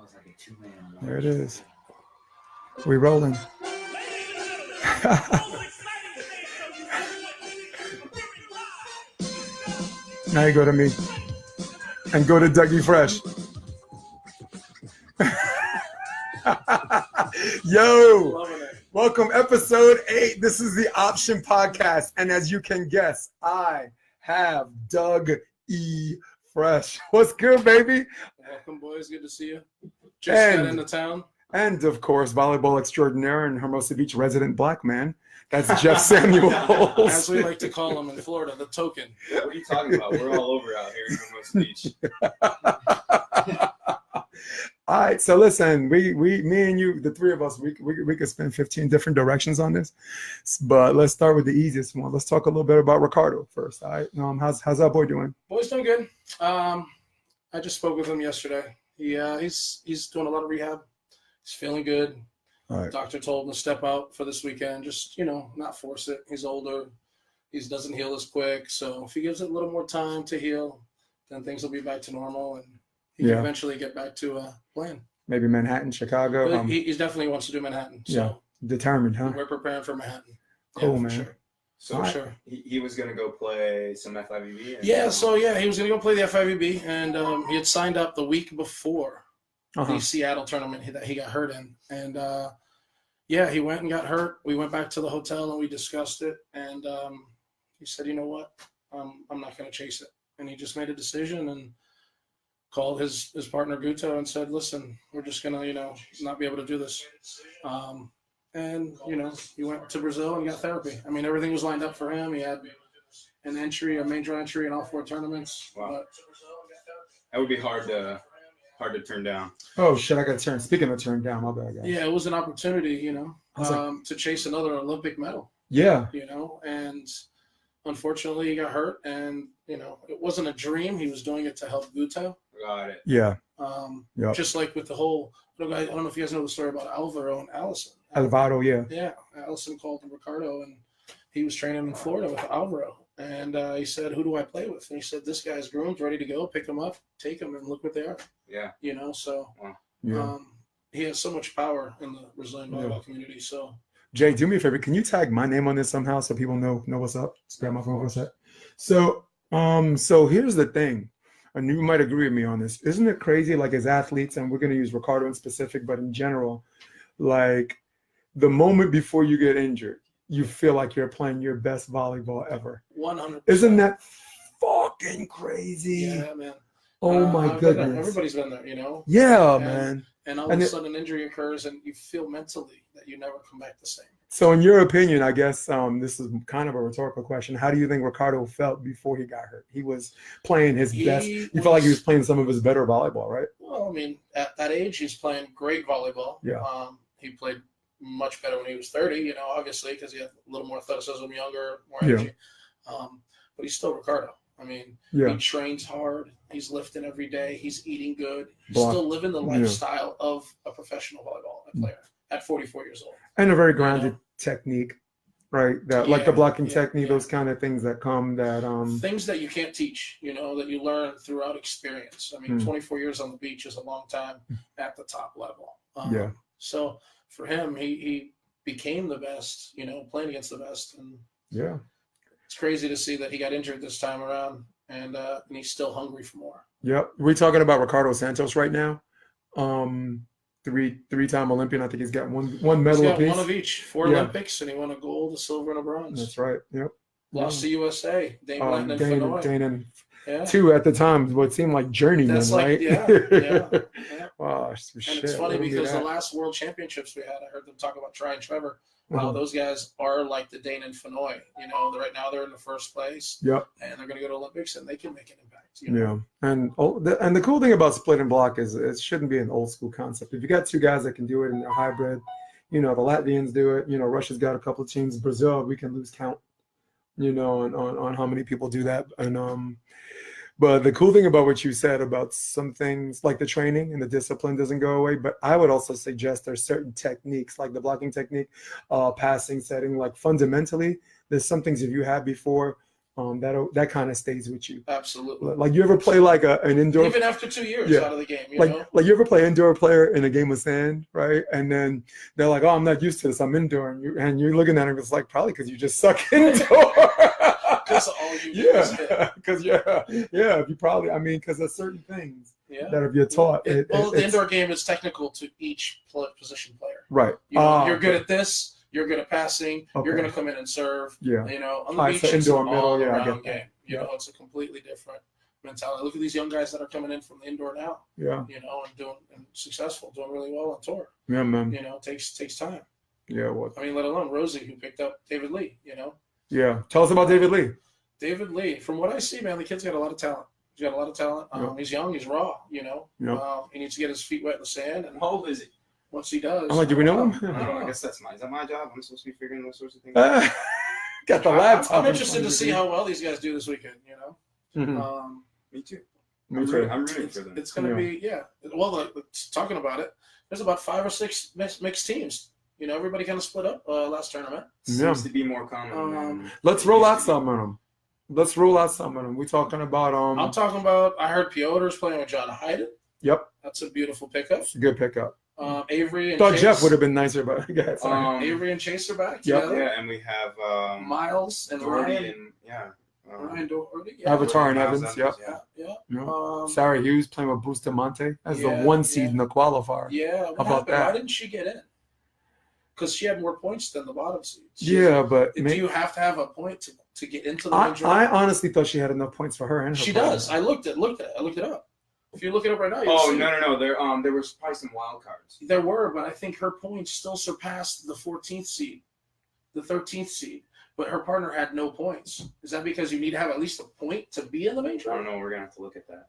was like a two-man. There it is. We rolling. Now you go to me. And go to Dougie Fresh. Yo, welcome episode 8. This is the Option Podcast. And as you can guess, I have Dougie Fresh. What's good, baby? Welcome, boys. Good to see you. Just got into town. And of course, volleyball extraordinaire and Hermosa Beach resident black man. That's Jeff Samuels. As we like to call him in Florida, the token. What are you talking about? We're all over out here in Hermosa Beach. All right, so listen, me and you, the three of us, we could spend 15 different directions on this, but let's start with the easiest one. Let's talk a little bit about Ricardo first. All right, how's that boy doing? Boy's doing good. I just spoke with him yesterday. He's doing a lot of rehab. He's feeling good. All right. Doctor told him to step out for this weekend. Just not force it. He's older. He doesn't heal as quick. So if he gives it a little more time to heal, then things will be back to normal and he can eventually get back to playing. Maybe Manhattan, Chicago. He definitely wants to do Manhattan. So yeah, determined, huh? We're preparing for Manhattan. Cool, man. Sure. So sure. He was going to go play some FIVB? Yeah, he was going to go play the FIVB, and he had signed up the week before the Seattle tournament that he got hurt in. And, he went and got hurt. We went back to the hotel, and we discussed it. And he said, you know what, I'm not going to chase it. And he just made a decision and called his partner Guto and said, listen, we're just going to, not be able to do this. And, he went to Brazil and got therapy. I mean, everything was lined up for him. He had an entry, a major entry in all 4 tournaments. Wow. But that would be hard to turn down. Oh, shit, I got to turn. Speaking of turn down, my bad, guys. Yeah, it was an opportunity, to chase another Olympic medal. Yeah. And unfortunately he got hurt and, it wasn't a dream. He was doing it to help Guto. Got it. Yeah. Just like with the whole, I don't know if you guys know the story about Alvaro and Allison. Alvaro, yeah. Yeah. Allison called him Ricardo and he was training in Florida with Alvaro. And he said, who do I play with? And he said, this guy's groomed, ready to go. Pick him up, take him, and look what they are. Yeah. So Yeah. he has so much power in the Brazilian volleyball community. So, Jay, do me a favor. Can you tag my name on this somehow so people know what's up? Just grab my phone for a sec. So here's the thing. And you might agree with me on this. Isn't it crazy, like as athletes, and we're going to use Ricardo in specific, but in general, like the moment before you get injured, you feel like you're playing your best volleyball ever. 100%. Isn't that fucking crazy? Yeah, man. Oh my goodness. Everybody's been there, Yeah, man. And all of a sudden an injury occurs and you feel mentally that you never come back the same. So in your opinion, I guess this is kind of a rhetorical question. How do you think Ricardo felt before he got hurt? He was playing his best. You felt like he was playing some of his better volleyball, right? Well, I mean, at that age, he's playing great volleyball. Yeah. He played much better when he was 30, obviously, because he had a little more athleticism, younger, more energy. But he's still Ricardo. I mean, he trains hard. He's lifting every day. He's eating good. He's still living the lifestyle of a professional volleyball player at 44 years old. And a very grounded technique, right? That like the blocking technique, those kind of things that come that things that you can't teach, that you learn throughout experience. I mean, 24 years on the beach is a long time at the top level. So for him, he became the best, playing against the best. And it's crazy to see that he got injured this time around and he's still hungry for more. Yep. We're talking about Ricardo Santos right now. Three-time Olympian. I think he's got one medal apiece. One of each. 4 Olympics, and he won a gold, a silver, and a bronze. That's right. Yep. Lost to USA. Dane and Fenoy. Two at the time, what seemed like journeymen, right? Wow. And it's funny because the last World Championships we had, I heard them talk about Try and Trevor. Wow, those guys are like the Dane and Fenoy. Right now they're in the first place. Yep. And they're going to go to Olympics, and they can make an impact. Yeah. And the cool thing about split and block is it shouldn't be an old school concept. If you got 2 guys that can do it and they're hybrid, the Latvians do it. Russia's got a couple of teams. Brazil, we can lose count. On how many people do that. And but the cool thing about what you said about some things like the training and the discipline doesn't go away. But I would also suggest there's certain techniques like the blocking technique, passing, setting, like fundamentally, there's some things if you have before, that kind of stays with you. Absolutely. Like you ever play like an indoor, even after 2 years out of the game, you know? Like you ever play indoor player in a game of sand, right? And then they're like, "Oh, I'm not used to this. I'm indoor," and you're looking at them. It's like probably because you just suck indoor. That's all you do is hit. Because you probably, I mean, because there's certain things that if you're taught. The indoor game is technical to each position player. Right. You know, you're good at this. You're good at passing. Okay. You're going to come in and serve. Yeah. You know, on the beach, so it's an indoor, middle, all-around game. You know, it's a completely different mentality. Look at these young guys that are coming in from the indoor now. Yeah. You know, and successful, doing really well on tour. Yeah, man. You know, it takes time. Yeah. What? I mean, let alone Rosie, who picked up David Lee. You know. Yeah. Tell us about David Lee. David Lee, from what I see, man, the kid's got a lot of talent. He's got a lot of talent. He's young. He's raw. You know. He needs to get his feet wet in the sand. And how old is he? Once he does, I'm like, do we know him? I guess is that my job? I'm supposed to be figuring those sorts of things out. Got the laptop. I'm interested to see how well these guys do this weekend. You know. Mm-hmm. Me too. Me too. I'm rooting for them. It's going to be Well, talking about it, there's about 5 or 6 mixed teams. You know, everybody kind of split up last tournament. Seems to be more common. Let's roll out some of them. We're talking about. I'm talking about. I heard Piotr's playing with John Hyden. Yep. That's a beautiful pickup. It's a good pickup. Avery and thought Chase. Jeff would have been nicer, but I guess. Avery and Chase are back. Yep. Yeah, and we have Miles and Ryan. Ryan Doherty. Avatar and Evans. Yep. Yeah. Sarah Hughes playing with Bustamante as the 1 seed in the qualifier. Yeah. What about that? Why didn't she get in? Because she had more points than the bottom seeds. But do you have to have a point to get into the major? I honestly thought she had enough points for her and her. She does. I looked it up. If you look it up right now, no. There were probably some wild cards. There were, but I think her points still surpassed the 14th seed, the 13th seed. But her partner had no points. Is that because you need to have at least a point to be in the major? I don't know. We're gonna have to look at that.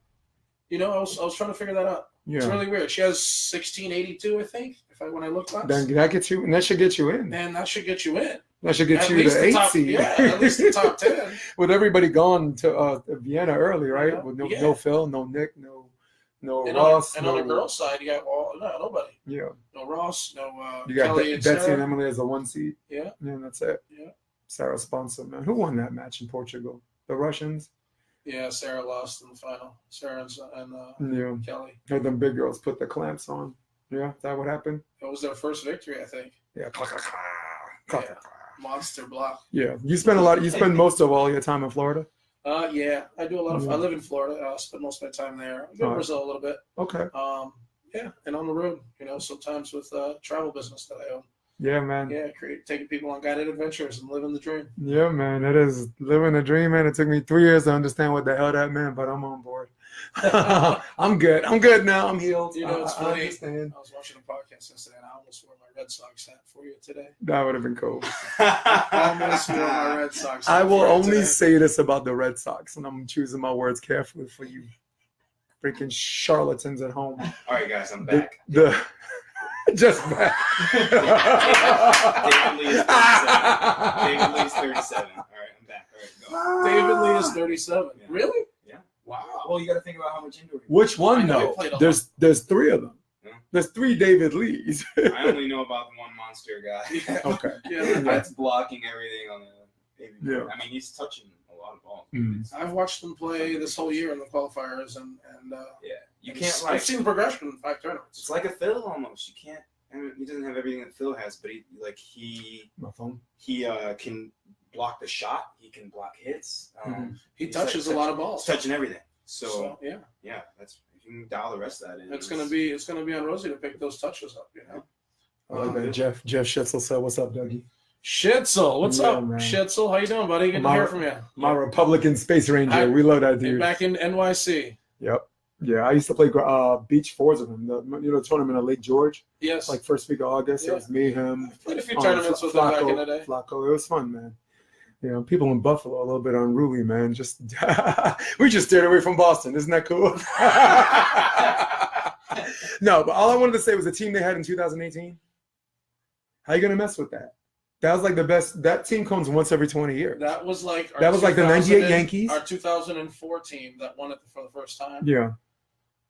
You know, I was trying to figure that out. Yeah. It's really weird. She has 1682, I think. When I look last. Then that gets you, and that should get you in. And that should get you in. That should get you the 8 seed. Yeah, at least the top 10. With everybody gone to Vienna early, right? With no Phil, no Nick, no Ross. On the girls' side, you got nobody. Yeah. No Ross, no you got Kelly and Betsy Sarah. and Emily as a 1 seed. Yeah. Yeah, that's it. Yeah. Sarah sponsor, man. Who won that match in Portugal? The Russians? Yeah, Sarah lost in the final. Sarah and Kelly. Heard them big girls put the clamps on. Yeah, is that what happened? It was their first victory, I think. Yeah. Monster block. Yeah. You spend most of all your time in Florida? Yeah. I do a lot of I live in Florida. I spend most of my time there. I go to Brazil a little bit. Okay. Yeah, and on the road, sometimes with travel business that I own. Yeah, man. Yeah, taking people on guided adventures and living the dream. Yeah, man. It is living the dream, man. It took me 3 years to understand what the hell that meant, but I'm on board. I'm good. I'm good now. I'm healed. It's funny. I understand. I was watching a podcast yesterday, and I almost wore my Red Sox hat for you today. That would have been cool. I almost wore my Red Sox hat. I will only say this about the Red Sox, and I'm choosing my words carefully for you freaking charlatans at home. All right, guys, I'm back. Just back. David Lee is 37. All right, I'm back. All right, go. David Lee is 37. Yeah. Really? Yeah. Wow. Well, you got to think about how much indoor. Which one though? There's 3 of them. Yeah. There's 3 David Lees. I only know about the one monster guy. Yeah. Okay. Yeah, that's blocking everything on the. Yeah. I mean, he's touching a lot of balls. I've watched them play this whole year in the qualifiers, and yeah, you can't. I've seen the progression in 5 tournaments. It's like a Phil almost. You can't. I mean, he doesn't have everything that Phil has, but he can block the shot. He can block hits. He touches a lot of balls. Touching everything. So yeah. That's if you can dial the rest of that in. It's gonna be on Rosie to pick those touches up. I like that. Jeff Schitzel said, "What's up, Dougie?" Schitzel, what's up, man. Schitzel? How you doing, buddy? Good to hear from you. My Republican Space Ranger. We love that dude. Back in NYC. Yep. Yeah, I used to play beach fours with him. The tournament at Lake George. Yes. Like first week of August. It was me, him. I played a few tournaments with him back in the day. Flacco. It was fun, man. People in Buffalo a little bit unruly, man. Just we just steered away from Boston. Isn't that cool? No, but all I wanted to say was the team they had in 2018. How you gonna mess with that? That was like the best. That team comes once every 20 years. That was like the 98 Yankees. Our 2004 team that won it for the first time. Yeah.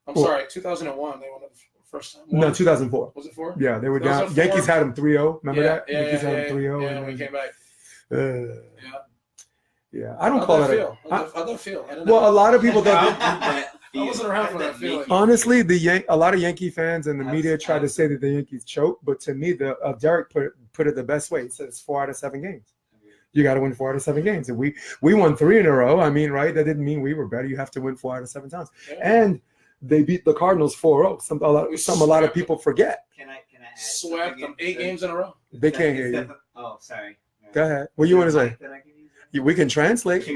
I'm sorry, 2001 they won it the first time. No, 2004. Was it 4? Yeah, they were down. Yankees had them 3-0. Remember that? Yeah, Yankees had them 3-0. Yeah, and we came back. Yeah, I don't call it a. How'd that feel? Well, a lot of people thought. I wasn't around for that feeling. Honestly, a lot of Yankee fans and the media tried to say that the Yankees choked, but to me, Derek put it the best way. He said it's 4 out of 7 games. You got to win 4 out of 7 games, and we won 3 in a row. I mean, right? That didn't mean we were better. You have to win 4 out of 7 times, and they beat the Cardinals 4-0. A lot of people forget. Can I add swept them 8 games in a row? They can't hear you. Oh, sorry. Go ahead. What do you want to say? We can translate.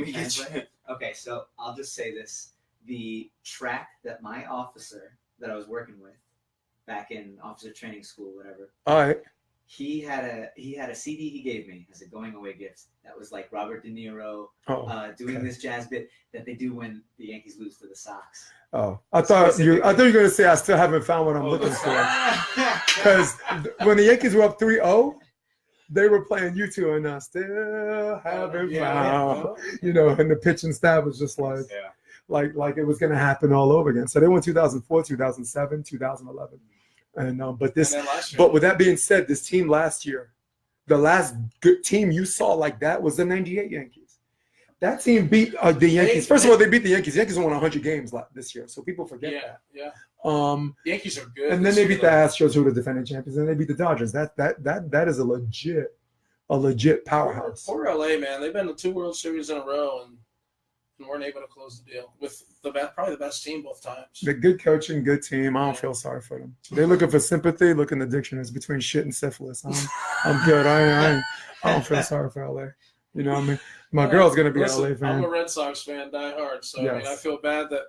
Okay, so I'll just say this. The track that my officer that I was working with back in officer training school, whatever. All right. He had a CD he gave me as a going away gift that was like Robert De Niro doing this jazz bit that they do when the Yankees lose to the Sox. Oh, I thought you were going to say I still haven't found what I'm looking for. Because when the Yankees were up 3-0, they were playing U2 and I still haven't found. You know, and the pitching staff was just like it was going to happen all over again. So they won 2004, 2007, 2011. And but with that being said, this team last year, the last good team you saw like that was the 98 Yankees. That team beat the Yankees. First of all, they beat the Yankees. The Yankees won 100 games this year, so people forget that. Yeah. The Yankees are good. And then they beat the Astros, who were the defending champions, and they beat the Dodgers. That is a legit powerhouse. Poor LA, man. They've been to 2 World Series in a row and weren't able to close the deal with probably the best team both times. The good coaching, good team. I don't feel sorry for them. They're looking for sympathy. Look in the dictionaries between shit and syphilis. I'm good. I don't feel sorry for LA. You know what I mean? My girl's gonna be an LA fan. I'm a Red Sox fan, die hard. So I mean, I feel bad that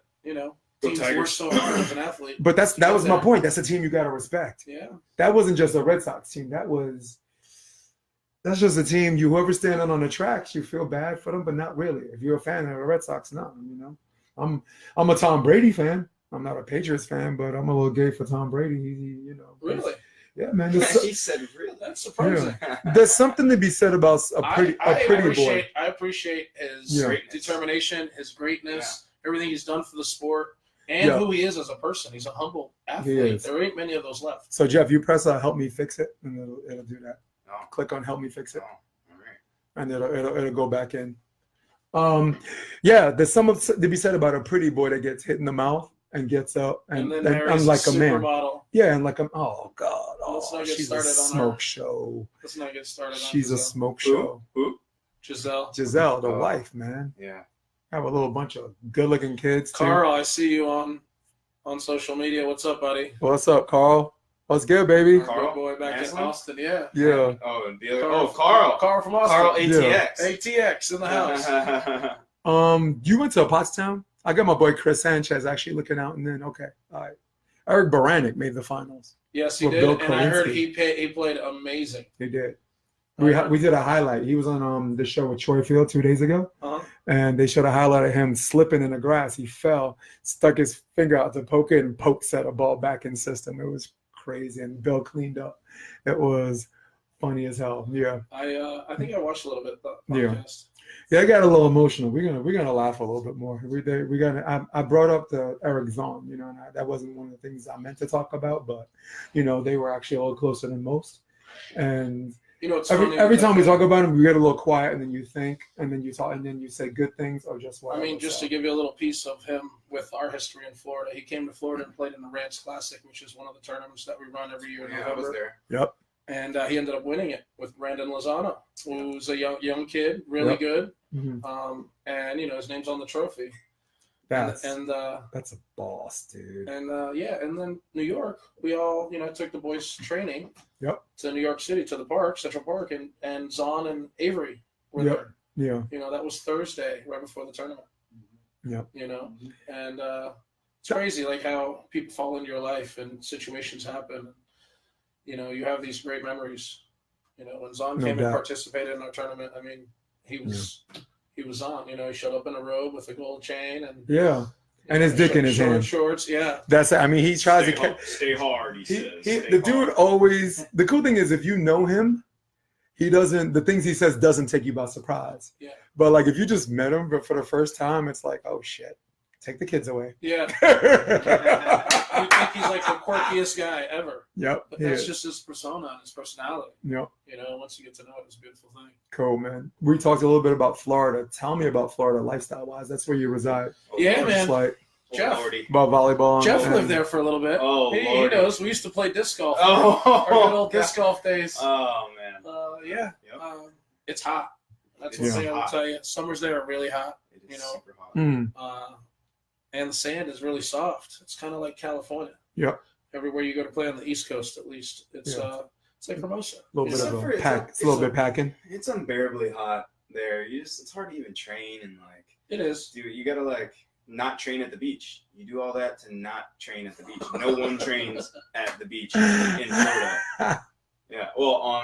teams work so hard as an athlete. But that was my point. That's a team you got to respect. Yeah. That wasn't just a Red Sox team. That's just a team. Whoever's standing on the tracks, you feel bad for them, but not really. If you're a fan of the Red Sox, no. I'm a Tom Brady fan. I'm not a Patriots fan, but I'm a little gay for Tom Brady. Really? Yeah, man. He said really. That's surprising. Yeah. There's something to be said about a pretty boy. I appreciate his determination, his greatness, everything he's done for the sport, and who he is as a person. He's a humble athlete. There ain't many of those left. So, Jeff, you press help me fix it, and it'll do that. Oh. Click on help me fix it. Oh, all right. And it'll go back in. There's something to be said about a pretty boy that gets hit in the mouth and gets up and I'm like a man. Yeah, and like oh God. Oh, she's a smoke show. Let's not get started on She's a smoke show. Who? Giselle, the wife, man. Yeah. I have a little bunch of good-looking kids. Carl, I see you on social media. What's up, buddy? What's up, Carl? What's good, baby? Carl, boy, back in Austin, Yeah. Carl. Carl from Austin. Carl ATX. Yeah. ATX in the house. You went to Pottstown? I got my boy Chris Sanchez actually looking out, and then all right. Eric Baranek made the finals. Yes, he did, and I heard he played amazing. He did. We did a highlight. He was on the show with Troy Field 2 days ago, and they showed a highlight of him slipping in the grass. He fell, stuck his finger out to poke it, and set a ball back in system. It was crazy, and Bill cleaned up. It was funny as hell. Yeah. I think I watched a little bit. The podcast. Yeah, I got a little emotional. We're gonna laugh a little bit more. I brought up the Eric Zahn, and that wasn't one of the things I meant to talk about, but they were actually a little closer than most. And it's every time we talk about him, we get a little quiet, and then you think, and then you talk, and then you say good things or just what. I mean, just to give you a little piece of him with our history in Florida, he came to Florida and played in the Rants Classic, which is one of the tournaments that we run every year in November. I was there. Yep. And he ended up winning it with Brandon Lozano, who's a young kid, really good. Mm-hmm. And his name's on the trophy. That's a boss, dude. And and then New York, we all took the boys training. Yep. To New York City, to the park, Central Park, and Zahn and Avery were there. Yeah. That was Thursday, right before the tournament. Yep. And it's crazy, like how people fall into your life and situations happen. You have these great memories. When Zahn came and participated in our tournament, I mean, he was on. He showed up in a robe with a gold chain and his dick in his hand. Shorts, yeah. That's. I mean, he tries to stay hard. He says. The dude always. The cool thing is, if you know him, he doesn't. The things he says doesn't take you by surprise. Yeah. But like, if you just met him, but for the first time, it's like, oh shit, take the kids away. Yeah. think he's like the quirkiest guy ever. Yep. But that's just his persona and his personality. Yep. You know, once you get to know it, it's a beautiful thing. Cool, man. We talked a little bit about Florida. Tell me about Florida lifestyle-wise. That's where you reside. Yeah, man. Like, Jeff. About volleyball. Jeff lived there for a little bit. Oh, he knows. We used to play disc golf. Oh, our good old disc golf days. Oh, man. Yeah. Yep. It's hot. That's one thing I will tell you. Summers there are really hot. It is super hot. And the sand is really soft. It's kind of like California. Yep. Everywhere you go to play on the East Coast, at least, it's like Hermosa. A little bit of a pack. It's a little bit packing. It's unbearably hot there. It's hard to even train and like. It is. Dude, you gotta like not train at the beach. You do all that to not train at the beach. No one trains at the beach in Florida. Yeah. Well,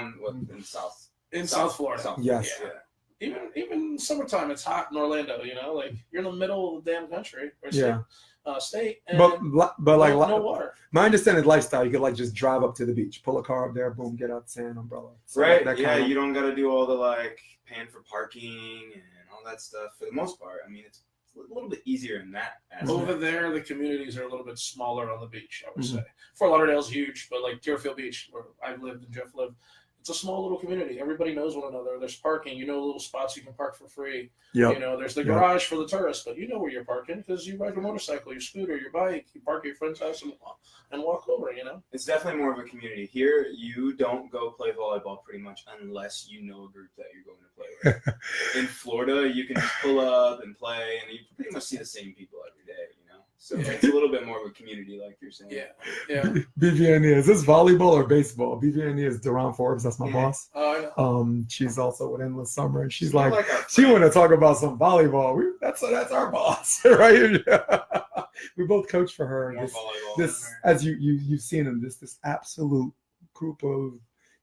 in South. In South Florida. South Florida. Yes. Yeah. Even summertime, it's hot in Orlando. You know, like you're in the middle of the damn country or state, and but like no water. My understanding lifestyle, you could like just drive up to the beach, pull a car up there, boom, get out, sand, umbrella. So right. You don't got to do all the like paying for parking and all that stuff. For the most part, I mean, it's a little bit easier in that aspect. Over there, the communities are a little bit smaller on the beach, I would say. Fort Lauderdale's huge, but like Deerfield Beach, where I've lived and Jeff lived, it's a small little community. Everybody knows one another. There's parking. You know, little spots you can park for free. Yep. You know, there's the garage for the tourists, but you know where you're parking because you ride your motorcycle, your scooter, your bike. You park at your friend's house and walk over, you know? It's definitely more of a community. Here, you don't go play volleyball pretty much unless you know a group that you're going to play with. In Florida, you can just pull up and play, and you pretty much see the same people every day, you know? So it's a little bit more of a community, like you're saying. Yeah. BVNE, is this volleyball or baseball? BVNE is Duran Forbes. That's my boss. Oh, I know. She's also with Endless Summer, and she's like she want to talk about some volleyball. That's our boss, right? We both coach for her. This as you've seen in this absolute group of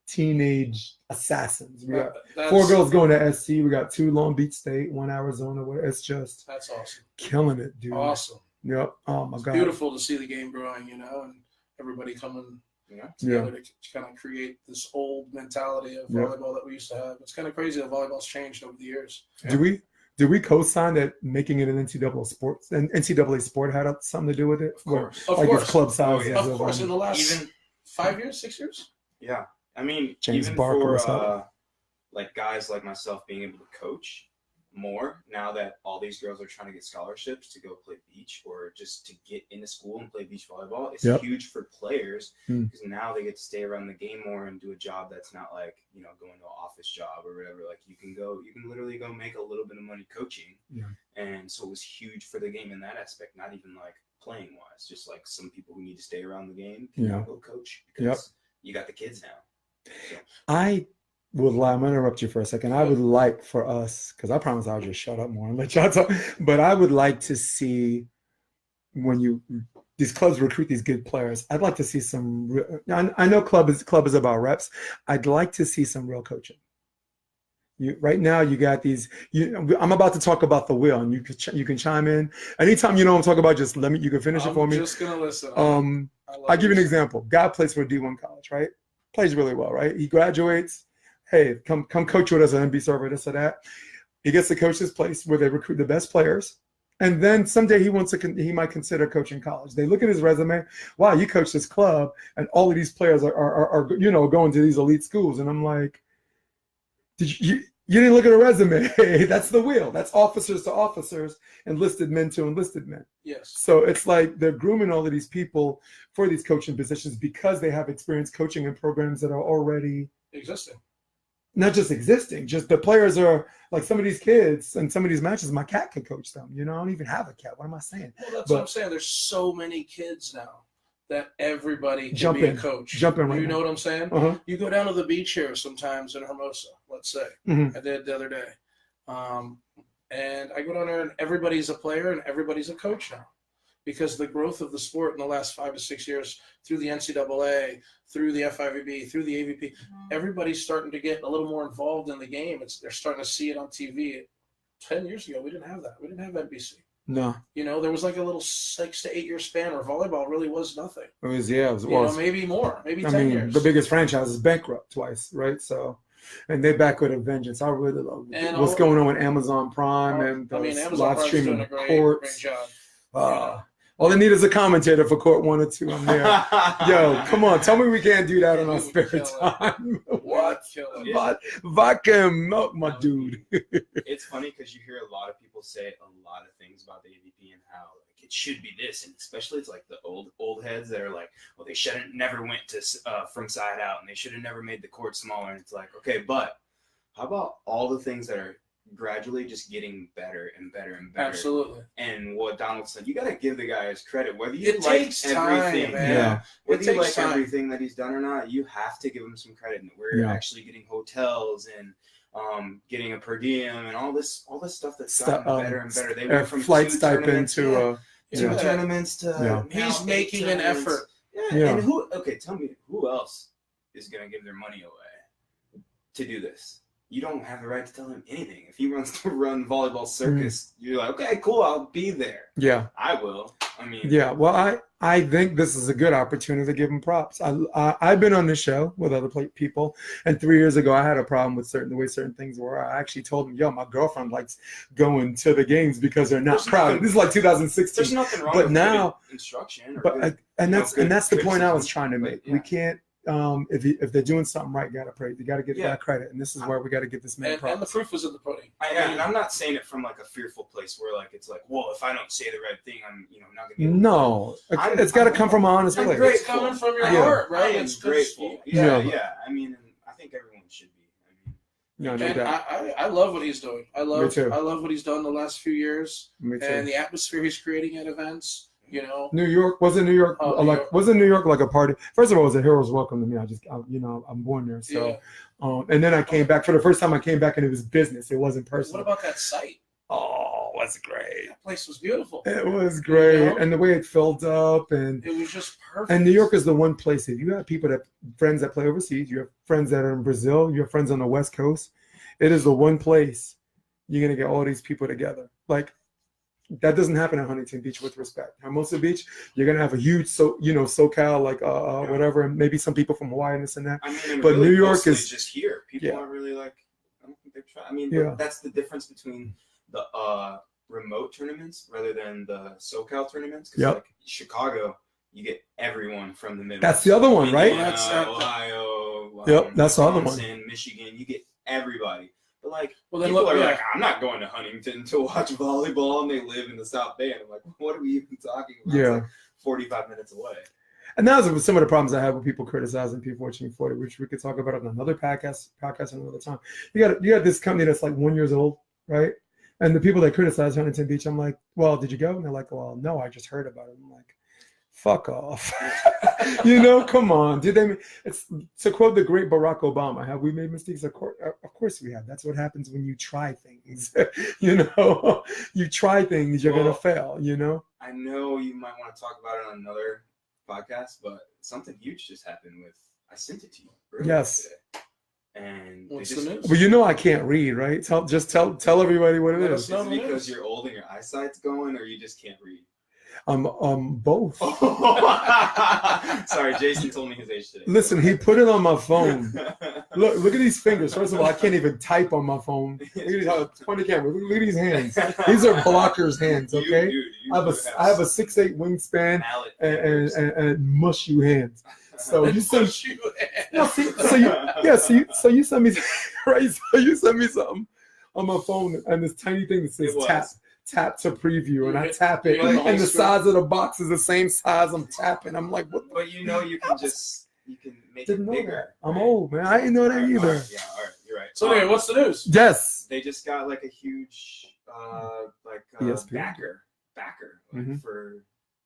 teenage assassons. We got 4 girls going to SC. We got 2 Long Beach State, 1 Arizona. It's just that's awesome, killing it, dude. Awesome. Yep. Oh my God. It's beautiful to see the game growing, you know, and everybody coming together to kind of create this old mentality of volleyball that we used to have. It's kind of crazy that volleyball's changed over the years. Do we co-sign that making it an NCAA sport had something to do with it? Of course. Like its club size. Of course. In the last 5 years, 6 years? Yeah. I mean, James even Barker for like guys like myself being able to coach more now that all these girls are trying to get scholarships to go play beach or just to get into school and play beach volleyball, it's huge for players because now they get to stay around the game more and do a job that's not like, you know, going to an office job or whatever. Like you can literally go make a little bit of money coaching. And so it was huge for the game in that aspect, not even like playing wise, just like some people who need to stay around the game can now go coach because you got the kids now. So. I'm going to interrupt you for a second. I would like for us, because I promise I'll just shut up more and let y'all talk, but I would like to see when these clubs recruit these good players, I'd like to see some, I know club is about reps. I'd like to see some real coaching. Right now you got these, I'm about to talk about the wheel and you can chime in. Anytime you know what I'm talking about, just you can finish it for me. I'm just going to listen. I'll give you an example. Guy plays for a D1 college, right? Plays really well, right? He graduates. Hey, come coach with us at NB server, this or that. He gets to coach this place where they recruit the best players. And then someday he might consider coaching college. They look at his resume. Wow, you coach this club, and all of these players are going to these elite schools. And I'm like, you didn't look at a resume. That's the wheel. That's officers to officers, enlisted men to enlisted men. Yes. So it's like they're grooming all of these people for these coaching positions because they have experience coaching in programs that are already existing. Not just existing, just the players are like some of these kids and some of these matches, my cat can coach them. You know, I don't even have a cat. What am I saying? Well, that's what I'm saying. There's so many kids now that everybody can be a coach. Jump in right now. You know what I'm saying? Uh-huh. You go down to the beach here sometimes in Hermosa, let's say. I did the other day. And I go down there and everybody's a player and everybody's a coach now. Because the growth of the sport in the last 5 to 6 years through the NCAA, through the FIVB, through the AVP, everybody's starting to get a little more involved in the game. They're starting to see it on TV. 10 years ago, we didn't have that. We didn't have NBC. No. You know, there was like a little 6 to 8 year span where volleyball really was nothing. It was maybe more, maybe 10 years. The biggest franchise is bankrupt twice, right? So, and they're back with a vengeance. I really love what's going on with Amazon Prime and Amazon live Prime's streaming doing a great job. All they need is a commentator for court 1 or 2. I'm there. Yo, come on. Tell me we can't do that in our spare time. What? Vodka and milk, my dude. It's funny because you hear a lot of people say a lot of things about the AVP and how like it should be this, and especially it's like the old heads that are like, well, they shouldn't never went to from side out, and they should have never made the court smaller. And it's like, okay, but how about all the things that are gradually just getting better and better and better? Absolutely. And what Donald said, you got to give the guy his credit, whether you like everything, whether you like everything that he's done or not. You have to give him some credit. And we're actually getting hotels and getting a per diem and all this stuff that's gotten better and better. They went from flight stipend to two tournaments to he's making an effort. And who? Okay, tell me who else is gonna give their money away to do this? You don't have the right to tell him anything. If he wants to run volleyball circus, you're like, okay, cool, I'll be there. Yeah, I will. I mean, well, I think this is a good opportunity to give him props. I've been on the show with other people, and 3 years ago I had a problem with the way certain things were. I actually told him, yo, my girlfriend likes going to the games because they're not proud. This is like 2016. There's nothing wrong with good instruction. That's the point I was trying to make. We can't. If they're doing something right, you gotta pray. You gotta give that credit, and this is where we gotta give this man props. And the proof was in the pudding. And I'm not saying it from like a fearful place where like it's like, well, if I don't say the right thing, I'm not gonna. No, it's got to come from an honest place. It's coming from your heart, right? It's grateful. Yeah. I mean, I think everyone should be. I love what he's doing. I love what he's done the last few years, and the atmosphere he's creating at events. You know, New York wasn't New York wasn't New York like a party. First of all, it was a hero's welcome to me. I'm born there, so and then I came back for the first time. I came back and it was business. It wasn't personal. What about that site? Oh, that's great. That place was beautiful. It was great, and the way it filled up, and it was just perfect. And New York is the one place. If you have friends that play overseas, you have friends that are in Brazil, you have friends on the West Coast. It is the one place you're gonna get all these people together. Like. That doesn't happen at Huntington Beach, with respect. Hermosa Beach, you're gonna have a huge SoCal, like whatever, and maybe some people from Hawaii and this and that. I mean, but really New York is just here. People aren't really like. I don't think they're trying. I mean, that's the difference between the remote tournaments rather than the SoCal tournaments. Because like Chicago, you get everyone from the Midwest. That's the other one, right? Ohio. That's the other one. Michigan, you get everybody. But like, people are like, I'm not going to Huntington to watch volleyball, and they live in the South Bay. And I'm like, what are we even talking about? It's like 45 minutes away. And that was some of the problems I have with people criticizing P14 40, which we could talk about on another podcast another time. You got this company that's like 1 year old, right? And the people that criticize Huntington Beach, I'm like, well, did you go? And they're like, well, no, I just heard about it. I'm like, fuck off. Come on. It's to quote the great Barack Obama, have we made mistakes? Of course we have. That's what happens when you try things. You try things, you're gonna fail, I know you might want to talk about it on another podcast, but something huge just happened I sent it to you earlier today. And what's the news? Well, I can't read, right? Tell everybody what it is. Is it because you're old and your eyesight's going, or you just can't read? Both. Sorry, Jason told me his age today. Listen, he put it on my phone. Look at these fingers. First of all, I can't even type on my phone. Look at the camera. Look at these hands. These are blockers' hands. Okay. I have a 6'8" wingspan and mush you hands. So you send you send me right. So you send me something on my phone and this tiny thing that says tap to preview, and I tap it, and the size of the box is the same size I'm tapping. I'm like, what? But you can make it bigger. I'm old, man. I didn't know that either. All right, you're right. So anyway, what's the news? Yes, they just got like a huge backer for.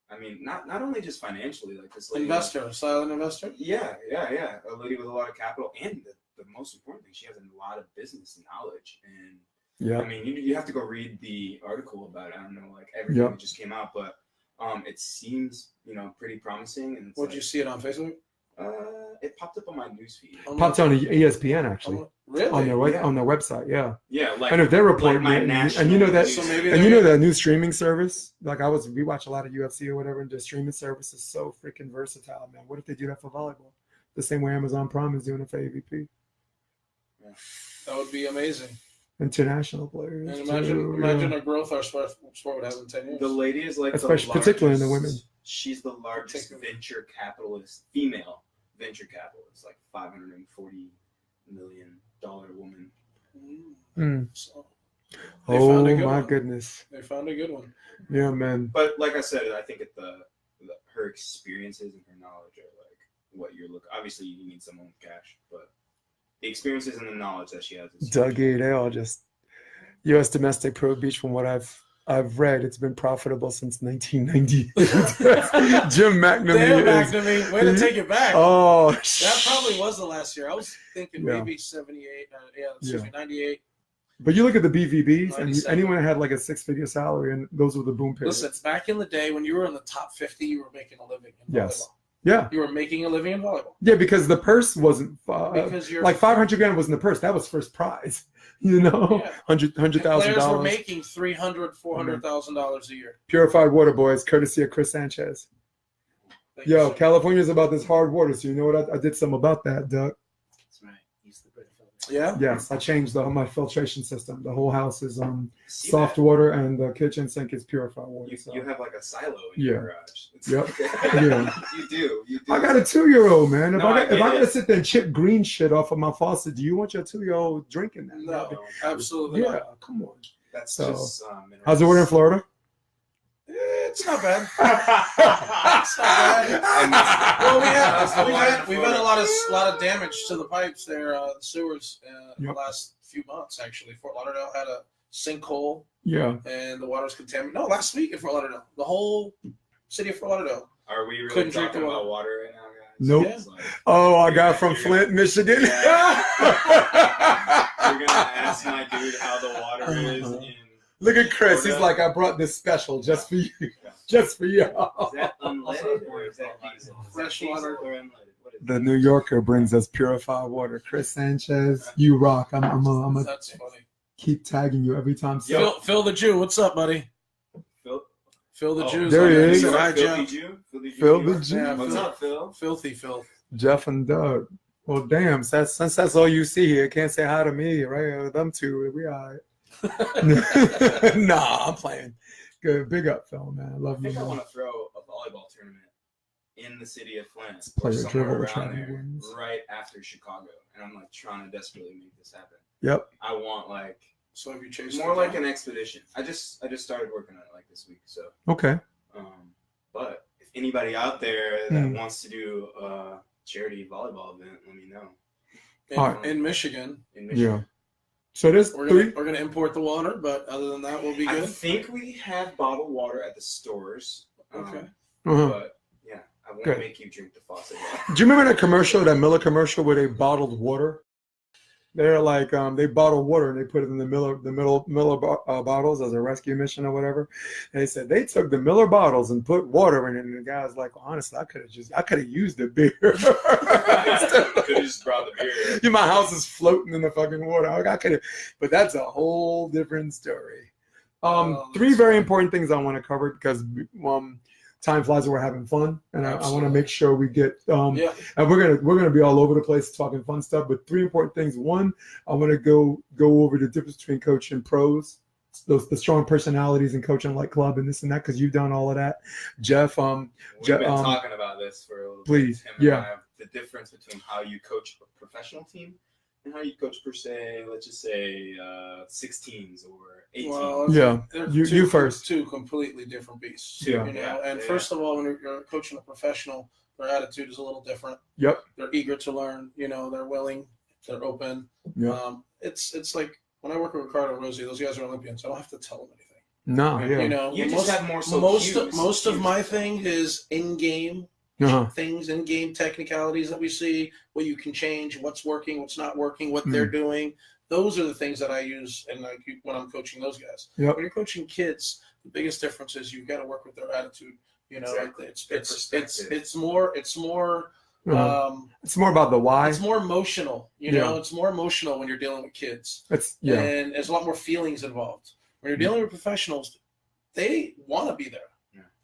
I mean, not only just financially, like this lady, silent investor. Yeah. A lady with a lot of capital, and the most important thing, she has a lot of business knowledge. And I mean, you have to go read the article about it. I don't know, like everything that just came out, but it seems pretty promising. And would you see it on Facebook? It popped up on my newsfeed. Popped on ESPN actually. Really? On their website, Yeah, like, and if they're reporting, like and you know that new streaming service. Like we watch a lot of UFC or whatever, and the streaming service is so freaking versatile, man. What if they do that for volleyball? The same way Amazon Prime is doing it for AVP. That would be amazing. international players. And imagine the growth our sport would have in 10 years. The lady is like especially particularly in the women. She's the largest venture capitalist, female venture capitalist, like $540 million woman. So oh my goodness! They found a good one. Yeah, man. But like I said, I think her experiences and her knowledge are like what you're looking. Obviously, you need someone with cash, but the experiences and the knowledge that she has. Dougie, they all just U.S. domestic pro beach. From what I've read, it's been profitable since 1998. Jim McNamee. Way to take it back. Oh, that probably was the last year. I was thinking maybe 78. 98. But you look at the BVBs, and anyone had like a 6-figure salary, and those were the boom periods. Listen, back in the day when you were in the top 50, you were making a living in volleyball. Yes. Yeah. You were making a living in volleyball. Yeah, because the purse wasn't like $500,000 wasn't the purse. That was first prize. You know, $100,000. Players were making $300,000, $400,000 a year. Purified water, boys, courtesy of Chris Sanchez. Yo, California's about this hard water, so you know what? I did something about that, Doug. That's right. Use the Brita filter. Yeah. Yes, I changed my filtration system. The whole house is soft water, and the kitchen sink is purified water. You have like a silo in your garage. Yep. Yeah. You do. I got a 2-year-old, man. If I gotta sit there and chip green shit off of my faucet, do you want your 2-year-old drinking that? No, absolutely not. Come on. That's just. How's it weather in Florida? It's not bad. It's not bad. Well, we've had a lot of damage to the pipes there, the sewers, the last few months. Actually, Fort Lauderdale had a sinkhole. Yeah. And the water's contaminated. No, last week in Fort Lauderdale, the whole city of Fort Lauderdale. Are we really talking about water right now, guys? Nope. Yeah. Like, I got from Flint, Michigan. Yeah. You're gonna ask my dude how the water is in. Look at Chris. He's like, I brought this special just for you. Just for y'all. Is that unleaded or is that diesel? Fresh water or unleaded? What is the New Yorker brings us purified water. Chris Sanchez, you rock. I'm That's funny. Keep tagging you every time. Phil the Jew, what's up, buddy? Phil the Jew. There he is. Hi, Jeff. Phil the Jew. Yeah, what's up, Phil? Filthy Phil. Jeff and Doug. Well, damn. Since that's all you see here, can't say hi to me, right? Them two, we all right. Nah, I'm playing. Good. Big up, Phil, man. I love you. I want to throw a volleyball tournament in the city of Flint or somewhere around there right after Chicago. And I'm like trying to desperately make this happen. Yep. I want like so have you chased more like an expedition. I just started working on it like this week. So okay. But if anybody out there that wants to do a charity volleyball event, let me know. In Michigan. Yeah. So there's we're gonna import the water, but other than that, we'll be good. I think we have bottled water at the stores. Okay. But yeah, I won't make you drink the faucet water. Do you remember that commercial, that Miller commercial, where they bottled water? They're like they bottled water and they put it in the Miller bottles as a rescue mission or whatever. And they said they took the Miller bottles and put water in it. And the guy was like, well, honestly, I could have used the beer. Could have just brought the beer. My house is floating in the fucking water. I could have, but that's a whole different story. 3 very important things I want to cover because time flies and we're having fun, and I want to make sure we get and we're gonna be all over the place talking fun stuff. But 3 important things. 1, I want to go over the difference between coach and pros, the strong personalities and coaching like club and this and that, because you've done all of that. Jeff, we've been talking about this for a little please, bit. The difference between how you coach a professional team and how you coach per se, let's just say 16s or 18s. Well, you first. 2 completely different beasts. Yeah. First of all, when you're coaching a professional, their attitude is a little different. Yep. They're eager to learn. They're willing. They're open. Yep. It's like when I work with Ricardo and Rosie, those guys are Olympians. I don't have to tell them anything. No, yeah. You just have more so most of my thing is in-game things, in-game technicalities that we see, what you can change, what's working, what's not working, what they're doing. Those are the things that I use and when I'm coaching those guys. Yep. When you're coaching kids, the biggest difference is you've got to work with their attitude. Exactly. It's more it's more about the why. It's more emotional. It's more emotional when you're dealing with kids. And there's a lot more feelings involved. When you're dealing with professionals, they want to be there.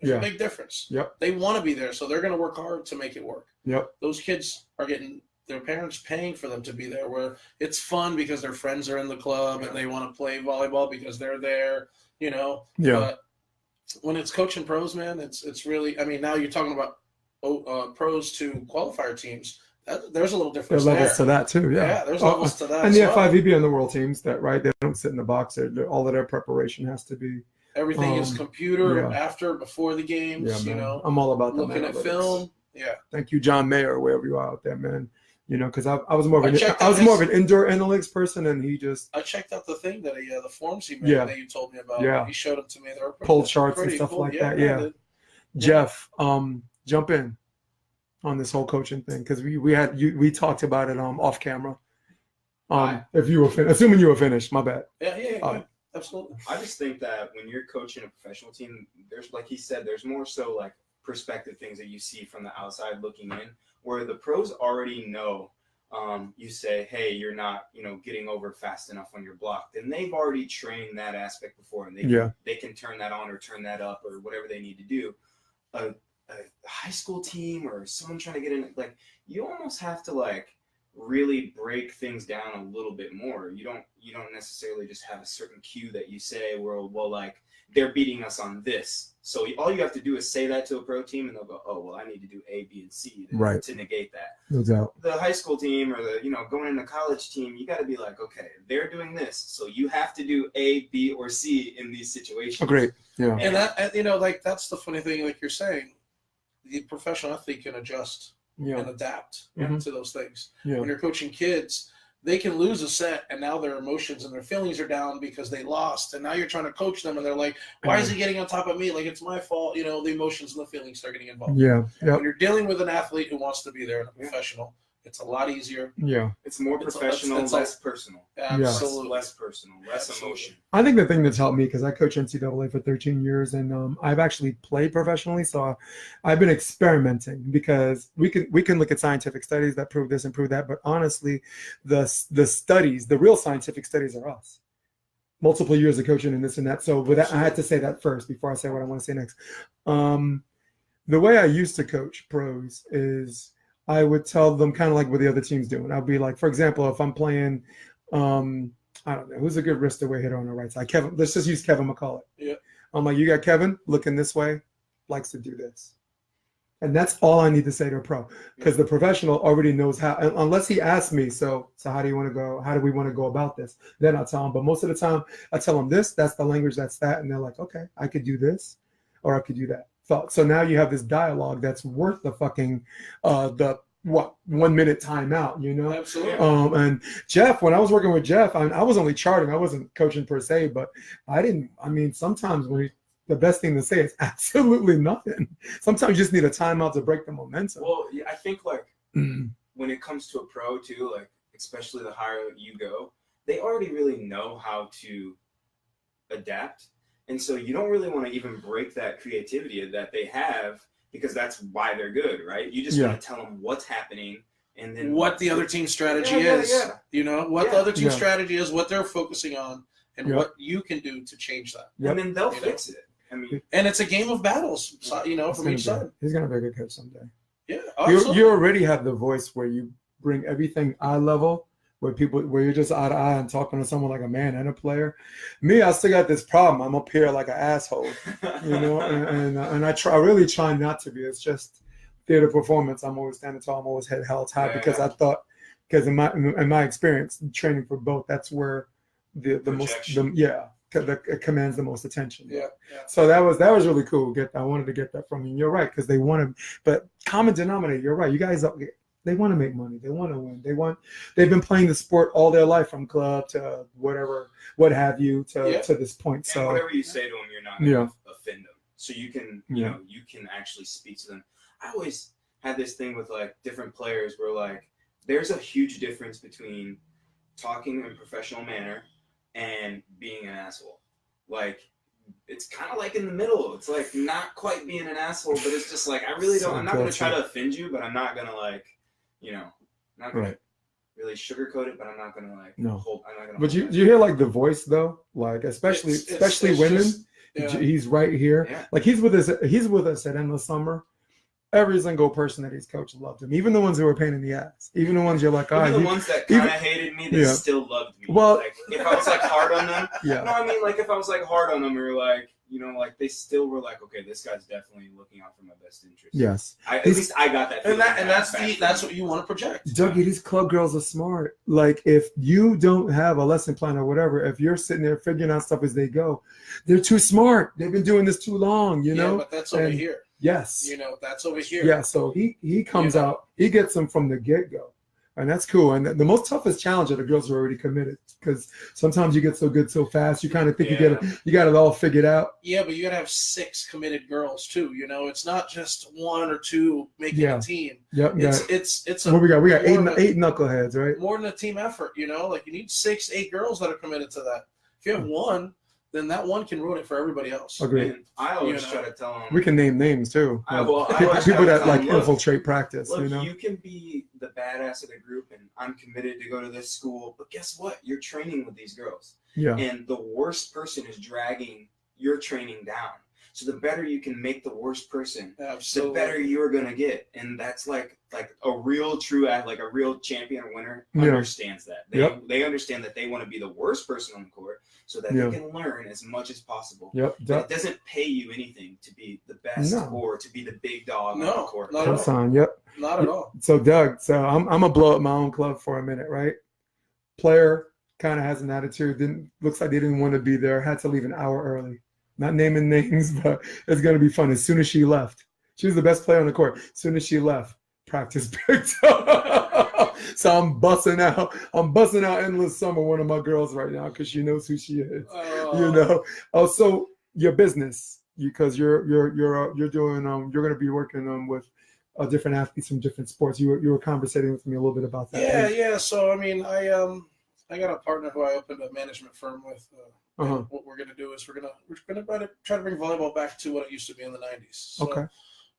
There's a big difference. Yep. They want to be there, so they're going to work hard to make it work. Yep. Those kids are getting their parents paying for them to be there, where it's fun because their friends are in the club and they want to play volleyball because they're there, you know. Yeah. But when it's coaching pros, man, it's really, I mean, now you're talking about pros to qualifier teams. There's a little difference there. There's there. levels to that too, yeah. There's levels to that. And the FIVB and the world teams, that right, they don't sit in the box. All of their preparation has to be. Everything is computer before the games, you know. I'm all about that. Looking at film. Yeah. Thank you, John Mayer, wherever you are out there, man. You know, because I was more of an indoor analytics person, and he just. I checked out the thing that the forms he made that you told me about. Yeah. He showed them to me. They were pull charts and stuff like that. Yeah. Jeff, jump in on this whole coaching thing, because we talked about it off camera. If you were assuming you were finished, my bad. Yeah. Absolutely. I just think that when you're coaching a professional team, there's, like he said, there's more so like perspective things that you see from the outside looking in, where the pros already know. You say, hey, you're not, getting over fast enough when you're blocked, and they've already trained that aspect before, and they can turn that on or turn that up or whatever they need to do. A high school team or someone trying to get in, like, you almost have to like really break things down a little bit more. You don't necessarily just have a certain cue that you say, well, like, they're beating us on this. So all you have to do is say that to a pro team, and they'll go, oh, well, I need to do A, B, and C to negate that. No doubt. The high school team or the, going into college team, you got to be like, okay, they're doing this, so you have to do A, B, or C in these situations. Oh, great. Yeah. And that, like, that's the funny thing, like you're saying, the professional athlete can adjust and adapt to those things. Yeah. When you're coaching kids, they can lose a set, and now their emotions and their feelings are down because they lost. And now you're trying to coach them, and they're like, why is he getting on top of me? Like, it's my fault. The emotions and the feelings start getting involved. Yeah. When you're dealing with an athlete who wants to be there and a professional, it's a lot easier. Yeah. It's more professional, less personal. Absolutely. Less personal, less emotion. I think the thing that's helped me, because I coach NCAA for 13 years, and I've actually played professionally, so I've been experimenting, because we can look at scientific studies that prove this and prove that, but honestly, the studies, the real scientific studies, are us. Multiple years of coaching and this and that. So with that, I had to say that first before I say what I want to say next. The way I used to coach pros is I would tell them kind of like what the other team's doing. I'll be like, for example, if I'm playing, I don't know, who's a good wrist away hitter on the right side? Kevin, let's just use Kevin McCullough. Yeah. I'm like, you got Kevin looking this way, likes to do this. And that's all I need to say to a pro, because the professional already knows how, unless he asks me, so how do you want to go? How do we want to go about this? Then I'll tell him. But most of the time I tell them this, that's the language, that's that. And they're like, okay, I could do this, or I could do that. So now you have this dialogue that's worth the fucking, 1 minute timeout, Absolutely. And Jeff, when I was working with Jeff, I was only charting. I wasn't coaching per se, but sometimes the best thing to say is absolutely nothing. Sometimes you just need a timeout to break the momentum. Well, yeah, I think like when it comes to a pro too, like especially the higher you go, they already really know how to adapt. And so you don't really want to even break that creativity that they have, because that's why they're good, right? You just want to tell them what's happening, and then what the other team's strategy is. Yeah. What the other team's strategy is, what they're focusing on, and what you can do to change that. And then they'll fix it. And it's a game of battles, from each side. He's gonna be a good coach someday. Yeah, you already have the voice where you bring everything eye level, where you're just eye to eye and talking to someone like a man and a player. Me, I still got this problem. I'm up here like an asshole, and I really try not to be. It's just theater performance. I'm always standing tall. I'm always head held high, because I thought, because in my experience training for both, that's where it commands the most attention. Yeah. So that was really cool. I wanted to get that from you. You're right, because they want to, but common denominator. You're right. You guys, they want to make money. They want to win. They've been playing the sport all their life, from club to whatever, what have you, to this point. So and whatever you say to them, you're not going to offend them. So you can, you can actually speak to them. I always had this thing with like different players where like there's a huge difference between talking in a professional manner and being an asshole. Like, it's kind of like in the middle. It's like not quite being an asshole, but it's just like, I really don't, I'm not going to try to offend you, but I'm not going to like, not going to really sugarcoat it, but I'm not going to like hold, I'm not going to. But you hear like the voice though, like especially women. He's right here. Yeah. Like he's with us at Endless Summer. every single person that he's coached loved him. Even the ones who were a pain in the ass. Even the ones you're like, even the ones that kind of hated me, they still loved me. Well, like, if I was like hard on them, yeah. No, I mean, like if I was like hard on them, or like, you know, like they still were like, okay, this guy's definitely looking out for my best interest. Yes. At least I got that. And that's what you want to project. Dougie, these club girls are smart. Like if you don't have a lesson plan or whatever, if you're sitting there figuring out stuff as they go, they're too smart. They've been doing this too long, you know? But that's over here. Yes. You know, that's over here. Yeah, so he comes out, he gets them from the get-go. And that's cool. And the most toughest challenge are the girls who are already committed, because sometimes you get so good so fast, you kind of think you got it all figured out. Yeah, but you got to have 6 committed girls too. You know, it's not just 1 or 2 making a team. Yep. It's what we got 8 knuckleheads, right? More than a team effort. You know, like you need 6, 8 girls that are committed to that. If you have 1, then that 1 can ruin it for everybody else. Agreed. And I always try to tell them. We can name names too. People that like infiltrate practice. Look, you know, you can be the badass of the group, and I'm committed to go to this school. But guess what? You're training with these girls. Yeah. And the worst person is dragging your training down. So the better you can make the worst person, the better you're gonna get. And that's like a real true like a real champion or winner understands that. They understand that they want to be the worst person on the court so that they can learn as much as possible. Yep. But it doesn't pay you anything to be the best or to be the big dog on the court. Not at all. Yep. Not at all. So Doug, I'm gonna blow up my own club for a minute, right? Player kind of has an attitude. Looks like they didn't want to be there. Had to leave an hour early. Not naming names, but it's going to be fun. As soon as she left, she was the best player on the court. As soon as she left, practice picked up. So I'm busting out Endless Summer, one of my girls right now, because she knows who she is. You know. Oh, so your business, because you're doing you're going to be working with different athletes from different sports. You were conversating with me a little bit about that. Yeah. So I mean, I got a partner who I opened a management firm with. What we're gonna do is we're gonna try to bring volleyball back to what it used to be in the 90s. So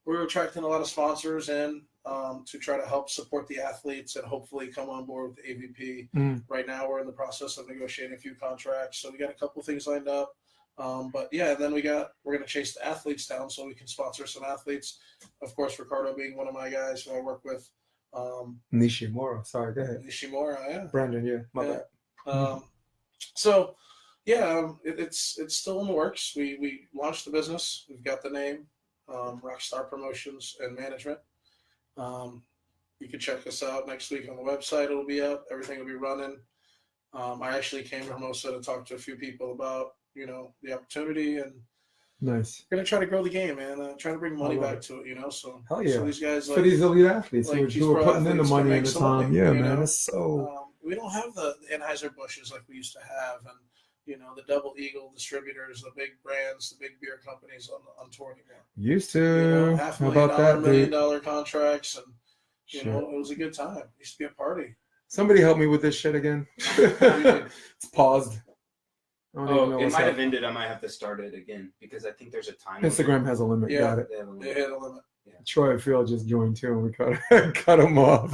we're attracting a lot of sponsors in to try to help support the athletes and hopefully come on board with AVP. Right now we're in the process of negotiating a few contracts, so we got a couple things lined up. But yeah, then we're gonna chase the athletes down so we can sponsor some athletes. Of course, Ricardo being one of my guys who I work with. Nishimura, sorry, go ahead. Nishimura, yeah. Brandon, my bad. So. Yeah, it's still in the works. We launched the business. We've got the name, Rockstar Promotions and Management. You can check us out next week on the website. It'll be up. Everything will be running. I actually came to Hermosa to talk to a few people about, the opportunity, and nice. We're gonna try to grow the game, man. Try to bring money back to it, So hell yeah. So these guys for these elite athletes who are putting in the money and the time. Yeah, man. It's so. We don't have the Anheuser-Busch's like we used to have, and the Double Eagle distributors, the big brands, the big beer companies on tour anymore. Used to. How about that? $1 million contracts, and it was a good time. It used to be a party. Somebody help me with this shit again. It's paused. It might have ended. I might have to start it again because I think there's a time. Instagram has a limit. Yeah, got it. They had a limit. Yeah. Troy Field just joined too, and we cut him off.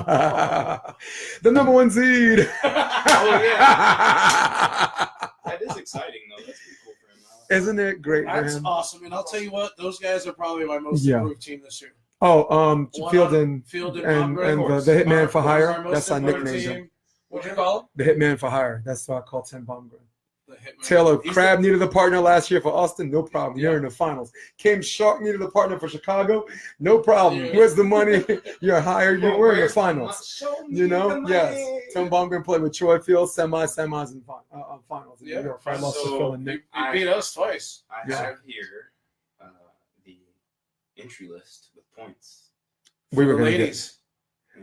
The number 1 seed. Oh yeah. That is exciting, though. That's pretty cool for him. Isn't it great for him? That's awesome. And I'll tell you what, those guys are probably my most improved team this year. Field and the Hitman for Hire. That's our nickname. What'd you call him? The Hitman for Hire. That's what I call Tim Baumgren. Taylor Crabb needed a partner last year for Austin. No problem. You're in the finals. Kim Shark needed a partner for Chicago. No problem. Where's the money? You're hired. We're in the finals. Yes. Tim Baumgren played with Troy Field, semis, and finals. Yeah. I lost to Phil and Nick. He beat us twice. I have here the entry list with points. We were going to ladies.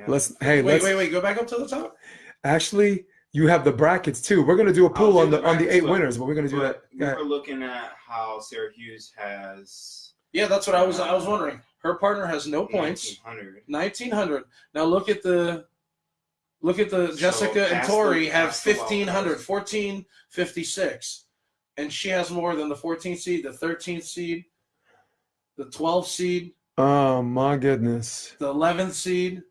Wait. Go back up to the top. Actually, you have the brackets too. We're going to do a pool on the 8 winners, but we're going to do that. We were looking at how Syracuse has. Yeah, that's what I was wondering. Her partner has no points. 1900. Now look at the Jessica and Tori have 1500, 1456, and she has more than the 14th seed, the 13th seed, the 12th seed. Oh my goodness. The 11th seed.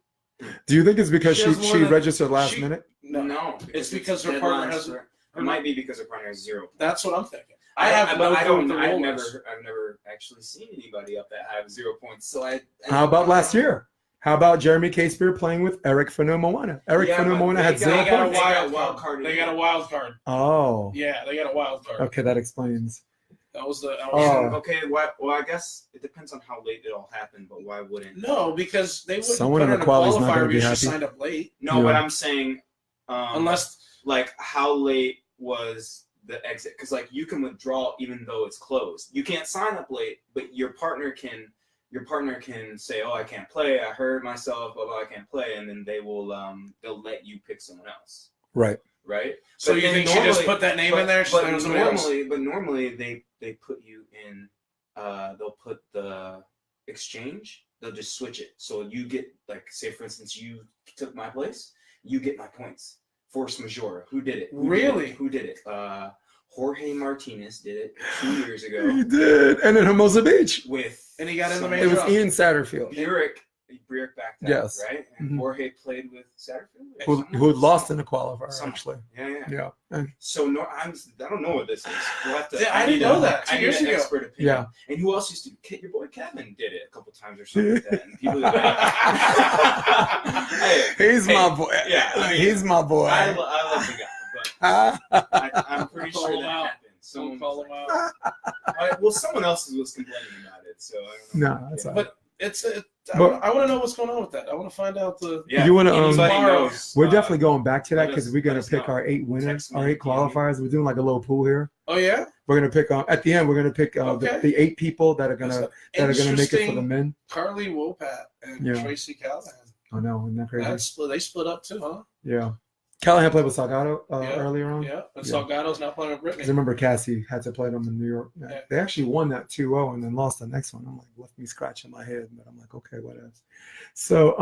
Do you think it's because she registered last minute? No, it's because her partner has. It might be because her partner has 0 points. That's what I'm thinking. I've never actually seen anybody up that high with 0 points. So How about last year? How about Jeremy Casper playing with Eric Fanu-Moana? Eric Fanu-Moana had 0 points. They got a wild card. Oh. Yeah, they got a wild card. Okay, that explains. Okay, well, I guess it depends on how late it all happened, but why wouldn't? No, because they wouldn't someone in the quali's not going to be happy. Signed up late. No, but I'm saying, unless like how late was the exit? Because like you can withdraw even though it's closed. You can't sign up late, but your partner can say, "Oh, I can't play. I hurt myself. Blah, I can't play," and then they will they'll let you pick someone else. Right. So you think she just put that name in there? But normally they put you in. They'll put the exchange. They'll just switch it. So you get, like, say for instance, you took my place. You get my points. Force majeure. Who did it? Who did it? Jorge Martinez did it 2 years ago. He did, and in Hermosa Beach. And he got in the main It was draw. Ian Satterfield. Brick backed out, yes. Right? And Jorge played with Satterfield. Who had lost in the qualifier, actually. Yeah. And so I don't know what this is. We'll have to, I didn't know that 2 years ago. Expert opinion. Yeah. And who else used to? Your boy Kevin did it a couple times or something like that. And people he's my boy. Yeah, he's my boy. I love the guy, but I'm pretty sure that happened. Someone call him out. Well, someone else was complaining about it, so I don't know. No, that's all right. But I want to know what's going on with that. I want to find out the. Yeah, you want to? We're definitely going back to that because we're going to pick our 8 winners, our 8 qualifiers. We're doing like a little pool here. Oh yeah. We're going to pick at the end. We're going to pick the 8 people that are going to make it for the men. Carly Wopat and Tracy Callahan. Oh no, isn't that crazy? They split up too, huh? Yeah. Callahan played with Salgado earlier on. Yeah, and Salgado's now playing with Brittany. I remember Cassie had to play them in New York. Yeah. They actually won that 2-0 and then lost the next one. I'm like, left me scratching my head, but I'm like, okay, what else? So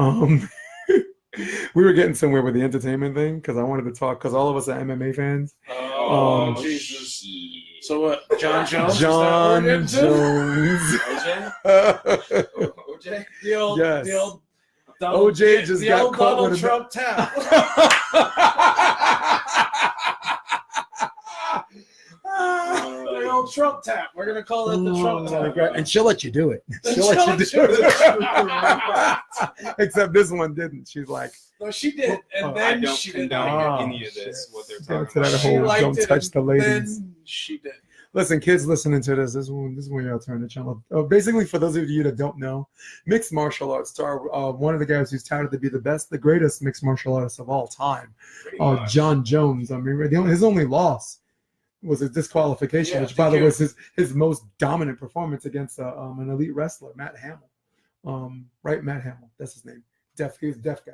we were getting somewhere with the entertainment thing because I wanted to talk because all of us are MMA fans. Oh, Jesus. So what? Jon Jones? Jon Jones. OJ? The old OJ just got caught Donald Trump tap. The old Trump tap. We're gonna call it the Trump tap. And she'll let you do it. She'll let you do it. Except this one didn't. She's like, no, she did, and then she didn't. Any of this. What they're talking about. She liked don't touch the ladies. Then she did. Listen, kids listening to this is when y'all turn the channel. Basically, for those of you that don't know, mixed martial arts star, one of the guys who's touted to be the greatest mixed martial artist of all time, Jon Jones. I mean, his only loss was a disqualification, which, by the way, was his most dominant performance against an elite wrestler, Matt Hamill. Right, Matt Hamill. That's his name. He was the deaf guy.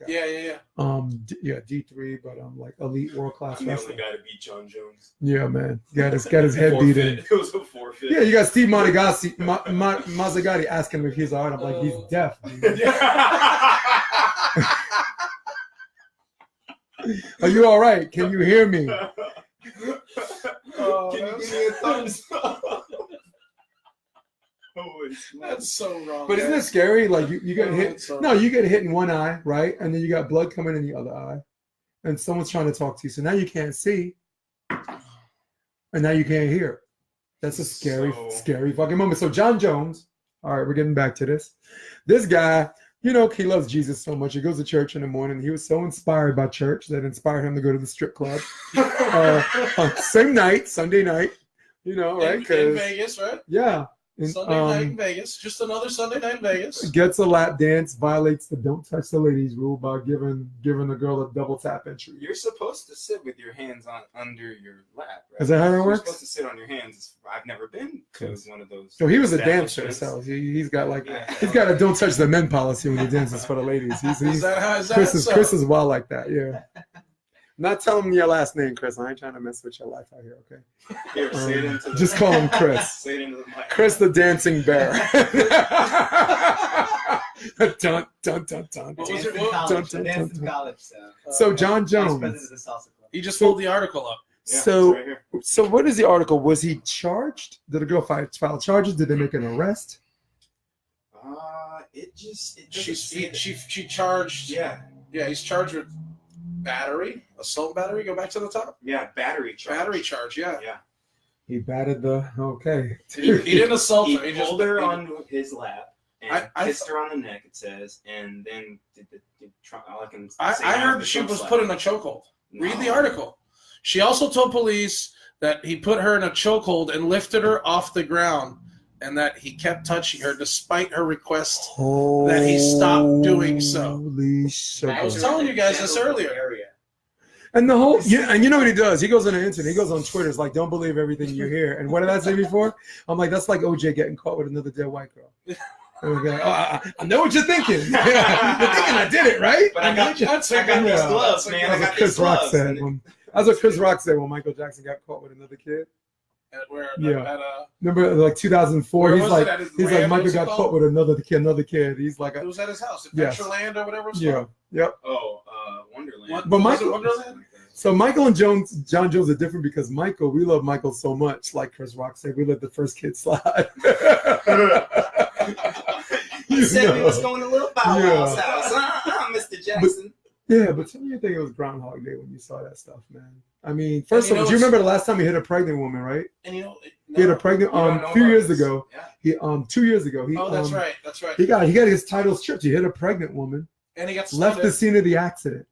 Yeah. D3, but like elite world class wrestler. The only guy to beat Jon Jones. Yeah, man. Got his head beat in. It was a forfeit. Yeah, you got Steve Mazzagatti asking him if he's all right. I'm like, he's deaf. Are you all right? Can you hear me? Can you give me a thumbs up? That's so wrong. But isn't it scary? Like you get hit. No, you get hit in one eye, right? And then you got blood coming in the other eye, and someone's trying to talk to you. So now you can't see, and now you can't hear. That's a scary fucking moment. So Jon Jones. All right, we're getting back to this. This guy, he loves Jesus so much. He goes to church in the morning. He was so inspired by church that inspired him to go to the strip club. Same night, Sunday night. Right? In Vegas, right? Yeah. Sunday night in Vegas. Just another Sunday night in Vegas. Gets a lap dance, violates the don't touch the ladies rule by giving the girl a double tap entry. You're supposed to sit with your hands under your lap, right? Is that how it works? You're supposed to sit on your hands. I've never been to one of those. So he was a dancer, so he's got a don't touch the men policy when he dances for the ladies. Chris is wild like that, yeah. Not telling me your last name, Chris. I ain't trying to mess with your life out here, okay? Here, say it into the just call him Chris. Say it into the mic. Chris the Dancing Bear. Dun, dun, dun, dun. College, so Jon Jones. He just pulled the article up. Yeah, so what is the article? Was he charged? Did a girl file charges? Did they make an arrest? She charged. Yeah, he's charged with assault battery. Go back to the top. Yeah, battery charge. Battery charge. Yeah. He batted the He didn't assault her. He pulled her on his lap and kissed her on the neck. It says, and then I heard she was put in a chokehold. No. Read the article. She also told police that he put her in a chokehold and lifted her off the ground, and that he kept touching her despite her request that he stop doing so. I was telling you guys this earlier. And the whole and you know what he does? He goes on the internet. He goes on Twitter. It's like, don't believe everything you hear. And what did I say before? I'm like, that's like OJ getting caught with another dead white girl. And like, I know what you're thinking. You're thinking I did it, right? But I got these gloves, man. I got these gloves. That's what Chris Rock said when Michael Jackson got caught with another kid. Remember, like 2004. He's like Michael got caught with another kid. He's like, it was at his house, Adventureland or whatever. Yep. Oh, Wonderland. But Wonderland. So Michael and Jon Jones are different because Michael, we love Michael so much. Like Chris Rock said, we let the first kid slide. He said we was going to Little Bow Wow's house, Mr. Jackson. But tell me you think it was Groundhog Day when you saw that stuff, man. I mean, first of all, do you remember the last time he hit a pregnant woman, right? And he hit a pregnant a few years ago. Yeah. He 2 years ago. That's right. That's right. He got his title stripped. He hit a pregnant woman. And he got left the scene of the accident.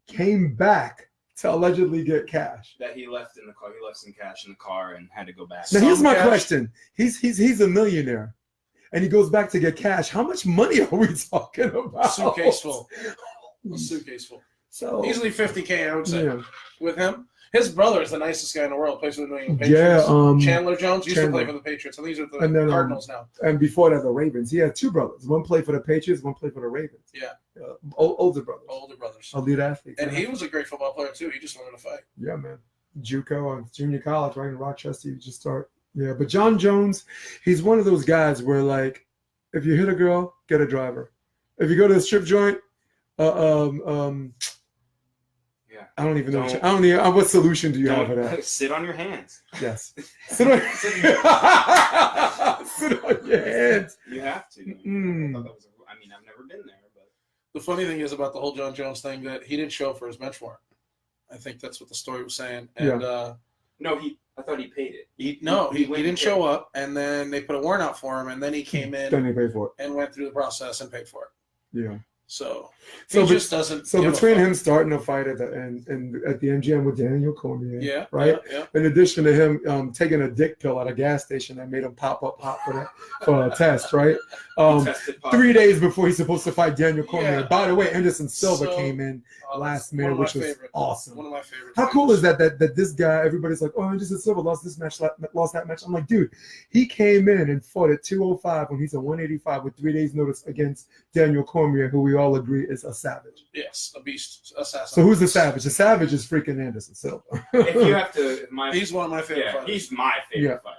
Came back to allegedly get cash. That he left in the car. He left some cash in the car and had to go back. Now here's my question. He's a millionaire. And he goes back to get cash. How much money are we talking about? A suitcase full. So easily $50K, I would say. Yeah. With him, his brother is the nicest guy in the world. Plays for the New England Patriots. Yeah, Chandler Jones used to play for the Patriots, and these are the Cardinals now. And before that, the Ravens. He had two brothers. One played for the Patriots. One played for the Ravens. Yeah, older brothers. Elite athlete. And he was a great football player too. He just wanted to fight. Yeah, man. JUCO, junior college, right in Rochester. You just start. Yeah, but Jon Jones, he's one of those guys where, like, if you hit a girl, get a driver. If you go to a strip joint, I don't even know. What solution do you have for that? Sit on your hands. Yes. Sit on your hands. You have to. I thought that was. I've never been there, but the funny thing is about the whole Jon Jones thing that he didn't show for his bench warrant. I think that's what the story was saying. And no, I thought he paid it. He didn't show up, and then they put a warrant out for him, and then he came in. Then he paid for it and went through the process and paid for it. Yeah. So he just doesn't. So between him starting a fight at the MGM with Daniel Cormier, right? Yeah. In addition to him taking a dick pill at a gas station that made him pop for a test, right? 3 days before he's supposed to fight Daniel Cormier. Yeah. By the way, Anderson Silva came in last minute, which was awesome. One of my favorites. How cool is that this guy? Everybody's like, oh, Anderson Silva lost this match, lost that match. I'm like, dude, he came in and fought at 205 when he's at 185 with 3 days notice against Daniel Cormier, who we all agree is a savage. Yes, a beast, assassin. So who's the savage? The savage is freaking Anderson Silva. If you have to, he's one of my favorite fighters. He's my favorite fighter.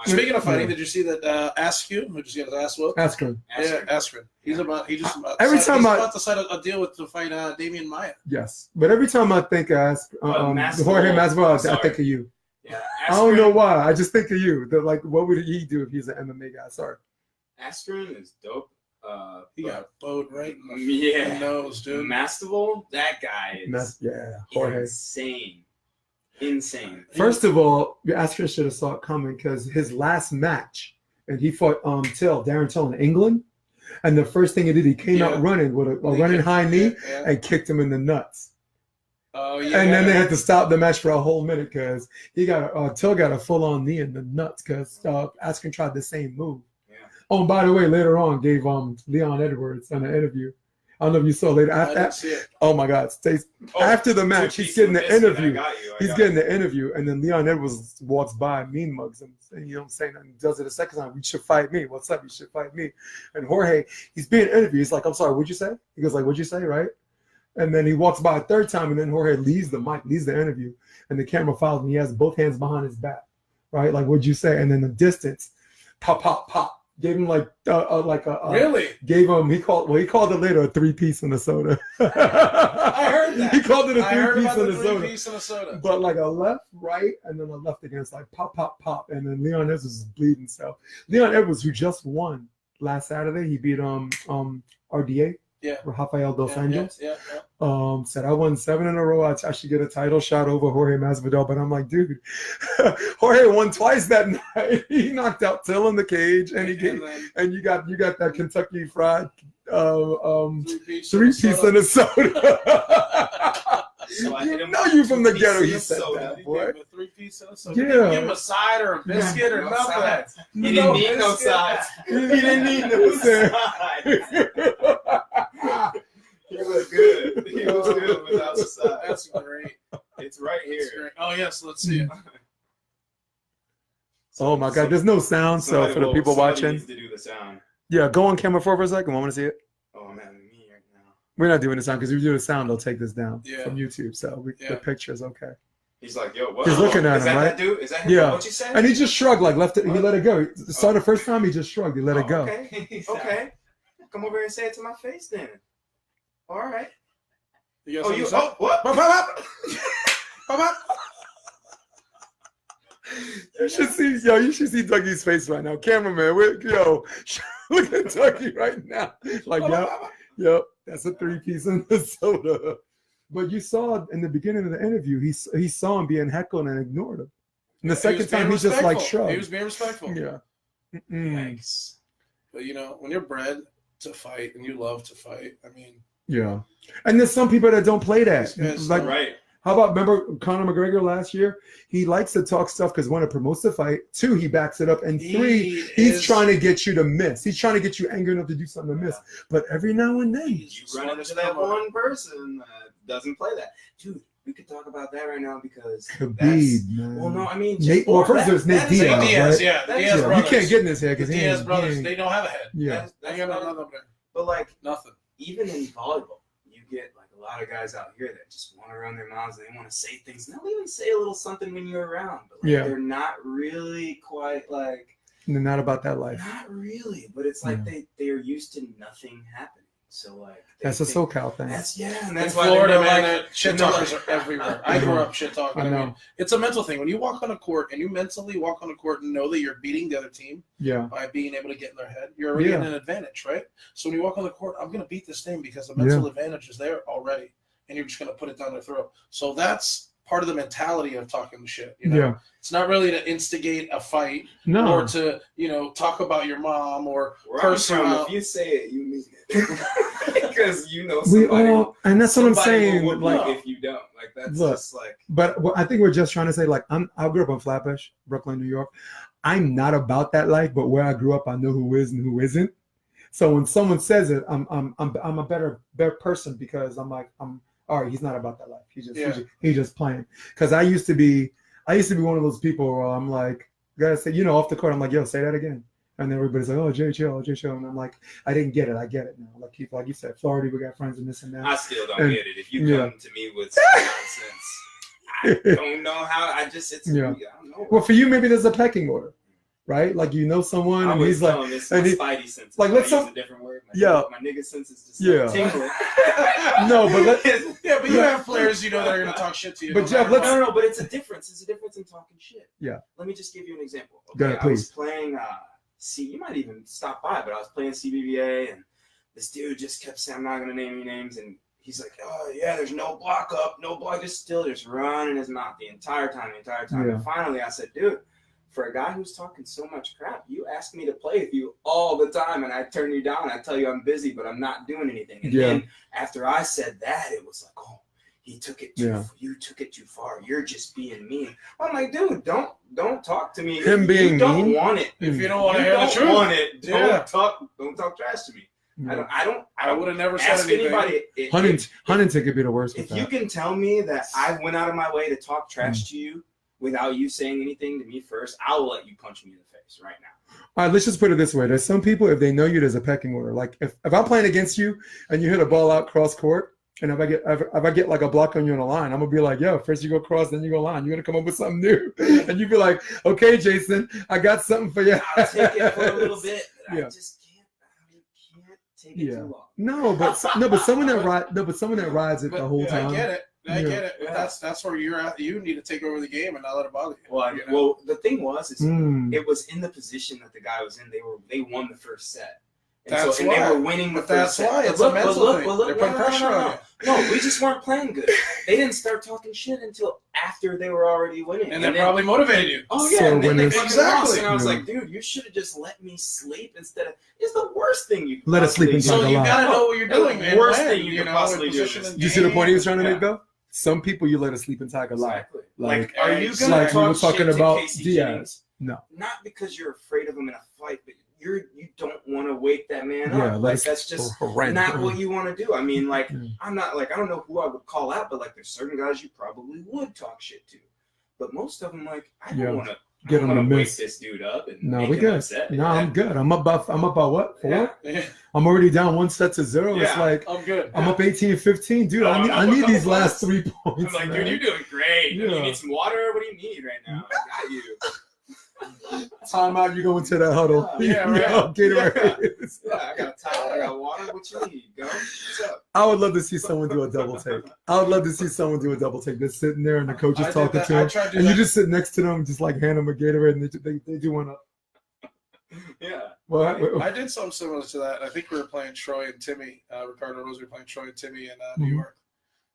Speaking of fighting, did you see that Askew, who just got his ass whooped? Askren. Yeah, Askren. He's about to sign a deal to fight Damian Maia. Yes, but every time I think of Jorge Masvidal, I think of you. Yeah, I don't know why. I just think of you. What would he do if he's an MMA guy? Sorry. Askren is dope. He got bowed right in the nose, dude. Masvidal, that guy is Jorge. Insane. First of all, Askren should have saw it coming because his last match, and he fought Darren Till in England, and the first thing he did, he came out running with a running high knee and kicked him in the nuts. Oh yeah. And then they had to stop the match for a whole minute because Till got a full on knee in the nuts because Askren tried the same move. Oh, and by the way, later on gave Leon Edwards an interview. I don't know if you saw later. Oh my God! After the match, he's getting the interview. He's getting the interview, and then Leon Edwards walks by, mean mugs him, and you don't say nothing. Does it a second time? You should fight me. What's up? You should fight me. And Jorge, he's being interviewed. He's like, I'm sorry. What'd you say? He goes like, What'd you say? Right? And then he walks by a third time, and then Jorge leaves the mic, leaves the interview, and the camera follows him. He has both hands behind his back, right? Like, what'd you say? And then the distance, pop, pop, pop. Gave him really? Gave him he called it later a 3-piece in a soda. I heard that. He called it a 3-piece in a soda. 3-piece in a soda. But like a left, right, and then a left against like pop, pop, pop, and then Leon Edwards is bleeding. So Leon Edwards, who just won last Saturday, he beat RDA. Yeah. Rafael dos Anjos. Yeah. said I won 7 in a row. I should get a title shot over Jorge Masvidal, but I'm like, dude, Jorge won twice that night. He knocked out Till in the cage, and you got that Kentucky Fried 3-piece in a soda. So you know you from the ghetto. You said that, boy. A 3-piece in a soda. Yeah. You didn't give him a side or a biscuit or nothing. He didn't need no sides. He didn't need no sides. He was good. He was good without the sides. That's great. It's right here. Oh, yes. Let's see it. Oh, my God. There's no sound, so for the people watching. Needs to do the sound. Yeah, go on camera for a second. Want to see it? Oh, man, me right now. We're not doing the sound because if we do the sound, they'll take this down from YouTube. So the picture is okay. He's like, yo, what? He's looking at him, right? That dude? Is that him? Yeah. What you said? And he just shrugged, like left it. He let it go. He saw the first time, he just shrugged. He let it go. Okay. Okay. Come over here and say it to my face then. All right. What? You should see Dougie's face right now. Cameraman, look at Dougie right now. Like, yep, that's a 3-piece in the soda. But you saw in the beginning of the interview, he saw him being heckled and ignored him. And the second time, he just like shrugged. He was being respectful. Yeah. Thanks. But when you're bred to fight and you love to fight, I mean. Yeah. And there's some people that don't play that. Like, right. How about, remember Conor McGregor last year? He likes to talk stuff because 1, it promotes the fight. 2, he backs it up. And 3, he's trying to get you to miss. He's trying to get you angry enough to do something to miss. But every now and then. You run into that one person that doesn't play that. Dude, we could talk about that right now because Khabib, man. Well, no, I mean, first there's Nate Diaz. Diaz, right? Yeah, the Diaz brothers. You can't get in his head because the Diaz brothers, they don't have a head. Yeah. They got nothing up there. But like nothing. Even in volleyball, you get like a lot of guys out here that just want to run their mouths. They want to say things. They'll even say a little something when you're around. But like, they're not really quite like. They're not about that life. Not really, but it's like they're used to nothing happening. So like that's a SoCal thing. And that's why Florida, man, shit talkers are everywhere. I grew up shit talking. I know. I mean, it's a mental thing. When you walk on a court and you mentally walk on a court and know that you're beating the other team by being able to get in their head, you're already in an advantage, right? So when you walk on the court, I'm gonna beat this thing because the mental advantage is there already, and you're just gonna put it down their throat. So that's part of the mentality of talking shit. It's not really to instigate a fight or to talk about your mom or curse her out. If you say it, you mean it because somebody. We all, and that's what I'm saying. Like if you don't, like that's just like. But I think we're just trying to say, like, I grew up in Flatbush, Brooklyn, New York. I'm not about that life, but where I grew up, I know who is and who isn't. So when someone says it, I'm a better person because I'm like all right, he's not about that life. He's just playing. Because I used to be one of those people where I'm like, gotta say, off the court, I'm like, yo, say that again. And then everybody's like, oh, Jay Chill. And I'm like, I didn't get it. I get it now. Like people, like you said, Florida, we got friends and this and that. I still don't get it. If you come to me with some nonsense, I don't know how. I don't know. Well, for you, maybe there's a pecking order. Right, like someone, and he's like, and spidey sense. Like let's use a different word. My nigga sense is just tingling. No, but but you have players that are gonna talk shit to you. But Jeff, no, but it's a difference. It's a difference in talking shit. Yeah. Let me just give you an example. Okay, Go ahead, please. I was playing. You might even stop by, but I was playing CBVA, and this dude just kept saying, "I'm not gonna name any names," and he's like, "Oh yeah, there's no block up, no block, just running his mouth the entire time." Yeah. And finally, I said, "Dude, for a guy who's talking so much crap, you ask me to play with you all the time, and I turn you down. I tell you I'm busy, but I'm not doing anything." And then after I said that, it was like, "Oh, he took it too. You took it too far. You're just being mean." I'm like, "Dude, don't talk to me. Him being you don't mean? Want it. If you don't want to hear the truth, want it. Don't talk trash to me." I would have never said anything. Huntington could be the worst. If you can tell me that I went out of my way to talk trash to you without you saying anything to me first, I will let you punch me in the face right now. All right, let's just put it this way. There's some people, if they know you, there's a pecking order. Like if I'm playing against you and you hit a ball out cross court, and if I get like a block on you on a line, I'm gonna be like, yo, first you go cross, then you go line. You're gonna come up with something new, and you be like, okay, Jason, I got something for you. I'll take it for a little bit. But I just can't take it too long. No, but someone that rides it the whole time. I get it. That's where you're at. You need to take over the game and not let it bother you. Well, the thing was, it was in the position that the guy was in. They won the first set, And they were winning the first set. That's why it's a mental thing. They're putting pressure on you. No, we just weren't playing good. They didn't start talking shit until after they were already winning. And then probably motivated you. Oh, yeah. And then they fucking lost. And I was like, dude, you should have just let me sleep instead of... It's the worst thing you can let us sleep in So you got to know what you're doing, man. The worst thing you can possibly do. You see the point he was trying to make, though? Some people you let us sleep in Tiger Live. Exactly. Like, are you going to like we were talk talking shit about to Casey Diaz? Jennings? No. Not because you're afraid of him in a fight, but you don't want to wake that man up. Like, that's just not what you want to do. I mean, like, I'm not like, I don't know who I would call out, but like, there's certain guys you probably would talk shit to. But most of them, like, I don't want to get him to wake this dude up and no, make we him good. upset. No, I'm good. I'm about what? 4? Yeah. I'm already down 1-0. Yeah. It's like I'm good. I'm up 18-15, dude. I need these last 3 points. I'm like, man. dude, you're doing great. Yeah. You need some water? What do you need right now? I got you. Time out, you go into that huddle. Yeah, right. Gatorade. Yeah, I got a towel, I got water. What you need? Go. What's up? I would love to see someone do a double take. I would love to see someone do a double take. They're sitting there and the coach is talking to him, and you just sit next to them, just like hand them a Gatorade, and they do one up. Yeah. Well, I did something similar to that. I think we were playing Troy and Timmy. Ricardo Rose, we were playing Troy and Timmy in New York,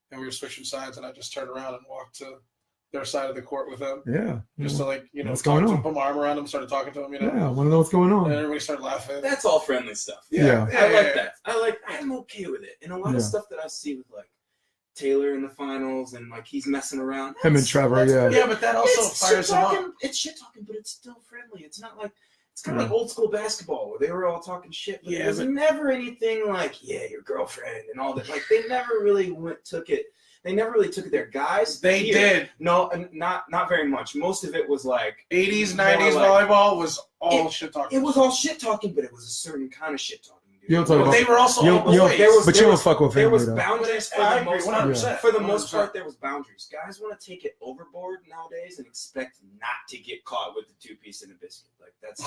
and we were switching sides, and I just turned around and walked to their side of the court with them. Yeah. Just to, like, you know, what's going on? Put my arm around them, started talking to them, you know. Yeah, I want to know what's going on. And everybody started laughing. That's all friendly stuff. Yeah. I like that. I'm okay with it. And a lot of stuff that I see with, like, Taylor in the finals and, like, he's messing around. Him and Trevor, Yeah, but that also fires them up. It's shit talking, but it's still friendly. It's not like, it's kind of like old school basketball where they were all talking shit, but it was never anything like, yeah, your girlfriend and all that. Like, they never really took it. They never really took it there. Guys, they did. No, not very much. Most of it was like 80s, 90s volleyball was all shit talking. It was all shit talking, but it was a certain kind of shit talking. You don't talk about, they were also all boys. But you don't fuck with family, there was though. boundaries for the most part. 100%. For the most part, there was boundaries. Guys want to take it overboard nowadays and expect not to get caught with the 2-piece and a biscuit. Like, that's...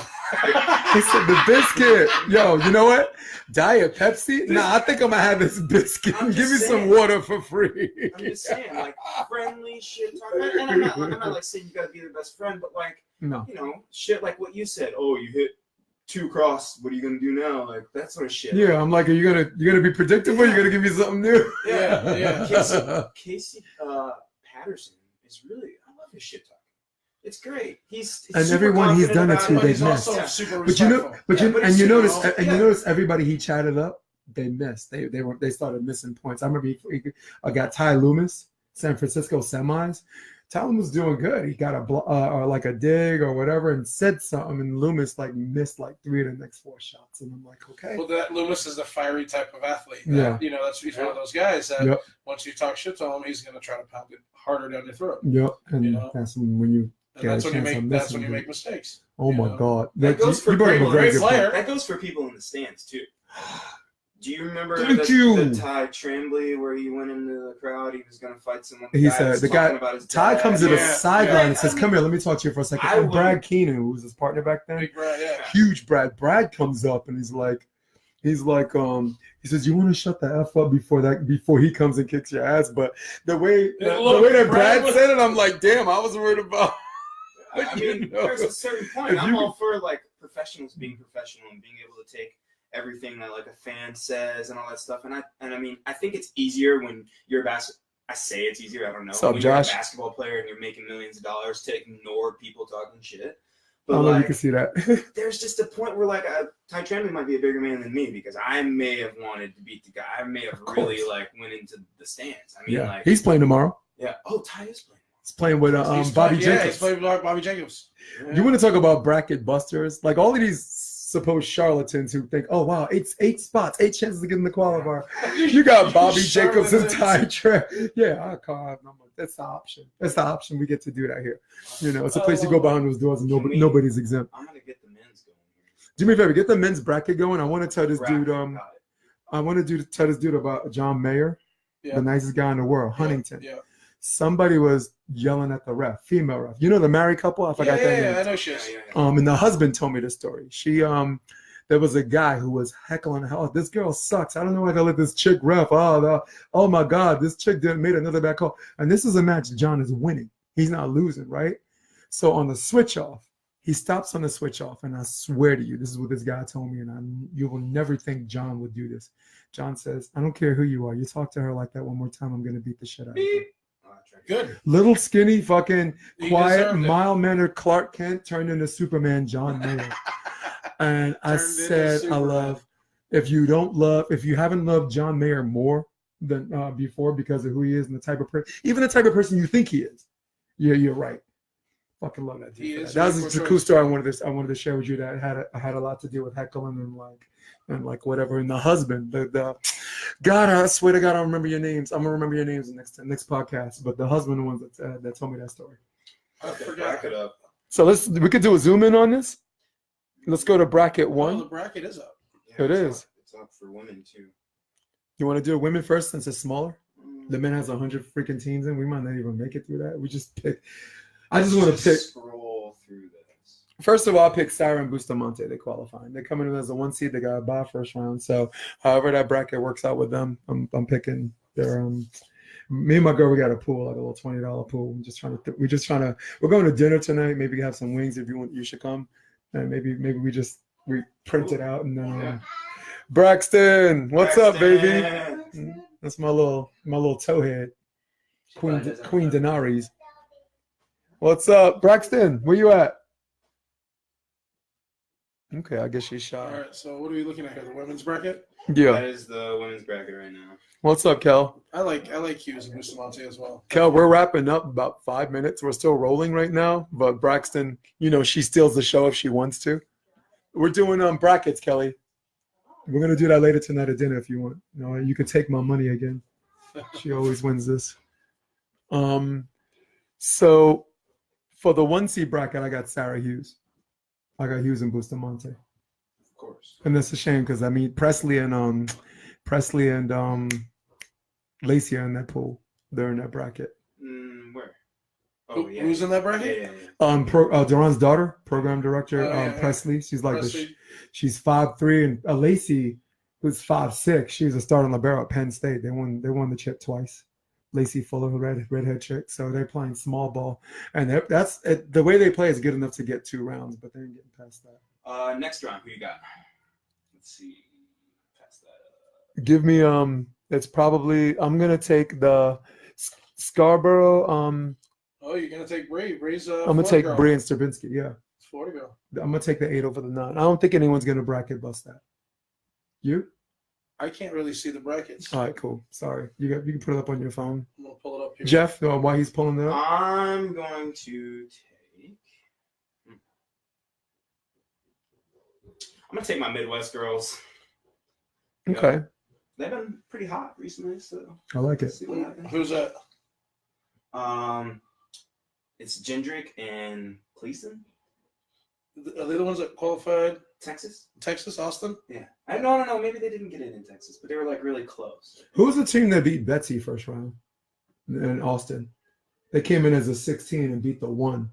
He said the biscuit. Yo, you know what? Diet Pepsi? Nah, I think I'm going to have this biscuit. Give me some water for free. I'm just saying, like, friendly shit talking. And I'm not like saying you got to be their best friend, but like, you know, shit like what you said. Oh, you hit 2 cross. What are you gonna do now? Like that sort of shit. Yeah, I'm like, are you gonna be predictable? You're gonna give me something new? Yeah. Casey Patterson is really. I love his shit talking. It's great. He's and everyone he's done it to, they've missed. But you notice everybody he chatted up, they missed. They started missing points. I remember I got Ty Loomis, San Francisco semis. Talon was doing good. He got a dig or whatever and said something, and Loomis like missed like 3 of the next 4 shots, and I'm like, okay. Well, that Loomis is a fiery type of athlete. You know, he's one of those guys that once you talk shit to him, he's gonna try to pound it harder down your throat. Yep, and that's when you. That's when you make mistakes. Oh my God! That goes for people. Great player. That goes for people in the stands too. Do you remember the Ty Tremblay where he went into the crowd? He was going to fight someone. He said the guy Ty comes to the sideline and says, "Come here, let me talk to you for a second." And Brad Keenan, who was his partner back then, huge Brad. Brad comes up and he's like, he says, "You want to shut the F up before he comes and kicks your ass." But the way that Brad said it, I'm like, damn, I was worried about. I mean, there's a certain point. I'm all for like professionals being professional and being able to take everything that like a fan says and all that stuff. And I mean, I think it's easier when you're I say it's easier. I don't know. When you're a basketball player and you're making millions of dollars to ignore people talking shit. But like, you can see that. There's just a point where like Ty Tremblay might be a bigger man than me because I may have wanted to beat the guy. I may have really like went into the stands. I mean, like he's playing tomorrow. Yeah. Oh, Ty is playing. He's playing with Bobby Jacobs. Yeah, he's playing with Bobby Jacobs. Yeah. You want to talk about bracket busters? Like all of these supposed charlatans who think, oh wow, 8 spots, 8 chances to get in the qualifier. You got Bobby Jacobs and Ty Tremblay. Yeah, that's the option. That's the option. We get to do that here. You know, it's a place you go behind those doors and nobody's exempt. I'm gonna get the men's going here. Do me a favor, get the men's bracket going. I want to tell this dude. Tell this dude about John Mayer, the nicest guy in the world, Huntington. Yeah. Somebody was yelling at the ref, female ref. You know the married couple? I forgot that name. Yeah, I know she is. And the husband told me the story. There was a guy who was heckling her. Oh, this girl sucks. I don't know why I let this chick ref. Oh my God, this chick made another bad call. And this is a match John is winning. He's not losing, right? So on the switch off, He stops on the switch off, and I swear to you, this is what this guy told me, and you will never think Jon would do this. Jon says, I don't care who you are. You talk to her like that one more time, I'm going to beat the shit out of you. Good. Little skinny, fucking quiet, mild-mannered Clark Kent turned into Superman Jon Mayer. And I said, if you haven't loved Jon Mayer more than before because of who he is and the type of person, even the type of person you think he is, you're right. Fucking love that dude. That was just a cool story I wanted to share with you that had a lot to do with heckling and whatever. And the husband, the God, I swear to God, I remember your names. I'm gonna remember your names the next podcast. But the husband, the ones that told me that story. Okay, back it up. So we could do a zoom in on this. Let's go to bracket 1. Oh, the bracket is up. Yeah, it's up for women too. You want to do women first since it's smaller? The men has 100 freaking teams in. We might not even make it through that. We just pick. I just want to pick. Scroll through this. First of all, I pick Sarah and Bustamante. They qualify. They're coming in as a 1 seed. They got a bye first round. So, however that bracket works out with them, I'm picking their. Me and my girl, we got a pool, like a little $20 pool. We're going to dinner tonight. Maybe have some wings if you want. You should come, and maybe we print it out and then. Braxton, what's up, baby? That's my little towhead, Queen Daenerys. What's up, Braxton? Where you at? Okay, I guess she's shy. All right, so what are we looking at here? The women's bracket? Yeah. That is the women's bracket right now. What's up, Kel? I like Hughes and Bustamante as well. Kel, we're wrapping up about 5 minutes. We're still rolling right now, but Braxton, she steals the show if she wants to. We're doing brackets, Kelly. We're gonna do that later tonight at dinner if you want. You can take my money again. She always wins this. So for the 1 seed bracket, I got Sarah Hughes. I got Hughes and Bustamante. Of course. And that's a shame because Presley and Lacey are in that pool. They're in that bracket. Where? Oh, yeah. Who's in that bracket? Yeah. Duran's daughter, program director, Presley. She's like she's 5'3", and Lacey, who's 5'6". She was a starting libero at Penn State. They won the chip twice. Lacey Fuller, redhead chick. So they're playing small ball, and that's the way they play is good enough to get 2 rounds, but they ain't getting past that. Next round, who you got? Let's see. Pass that up. Give me it's probably I'm gonna take the Scarborough. Oh, you're gonna take Bree. Bree's I'm gonna take Bree and Stravinsky. Yeah. It's 4 to go. I'm gonna take the 8 over the 9. I don't think anyone's gonna bracket bust that. You? I can't really see the brackets. All right, cool. Sorry. You can put it up on your phone. I'm gonna pull it up here. Jeff, while he's pulling it up. I'm going to take. I'm gonna take my Midwest girls. Okay. They've been pretty hot recently, so I like it. See what happens. Who's that? It's Jendrick and Cleason. Are they the ones that qualified? Texas, Austin? Yeah. No. Maybe they didn't get it in Texas, but they were really close. Who was the team that beat Betsy first round in Austin? They came in as a 16 and beat the 1.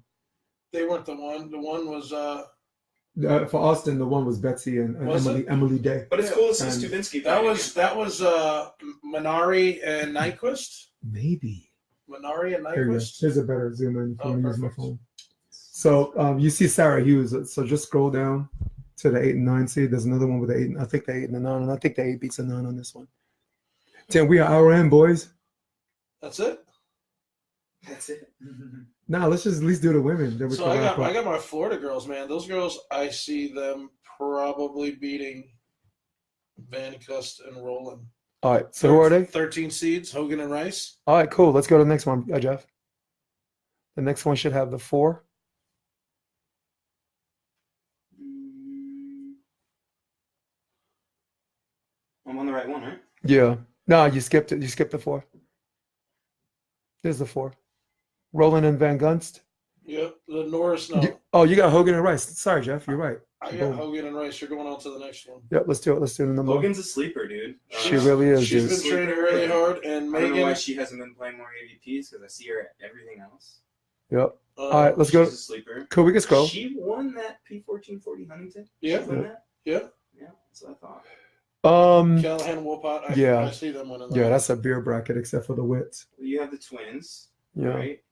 They weren't the 1. The 1 was for Austin. The 1 was Betsy and Emily Day. But it's cool to see Stravinsky. That was Minari and Nyquist. Maybe Minari and Nyquist. Here's a better zoom in. If you use my phone. So you see Sarah Hughes. So just scroll down to the 8 and 9 seed. There's another one with the 8. I think the 8 and the 9, and I think the 8 beats the 9 on this one. Damn, we are hour in, boys. That's it. Nah, let's just at least do the women. Then so I got my Florida girls, man. Those girls, I see them probably beating Van Cust and Roland. All right. So who are they? 13 seeds, Hogan and Rice. All right, cool. Let's go to the next one, Jeff. The next one should have the 4. I'm on the right one, right? Yeah. No, you skipped it. You skipped the 4. There's the 4. Roland and Van Gunst. Yep. The Norris. No. You got Hogan and Rice. Sorry, Jeff. You're right. I got Hogan and Rice. You're going on to the next one. Yep. Let's do it. Let's do the number. Hogan's a sleeper, dude. She really is. She's been training really hard, and Megan. I don't know why she hasn't been playing more AVPs because I see her at everything else. Yep. All right, let's go. She's a sleeper. Cool. We can scroll. She won that P1440 Huntington. Yeah. Yeah. That's what I thought. Callahan, Wolpott. I see them winning. Yeah, that's a beer bracket except for the Wits. You have the twins. Yeah. Right.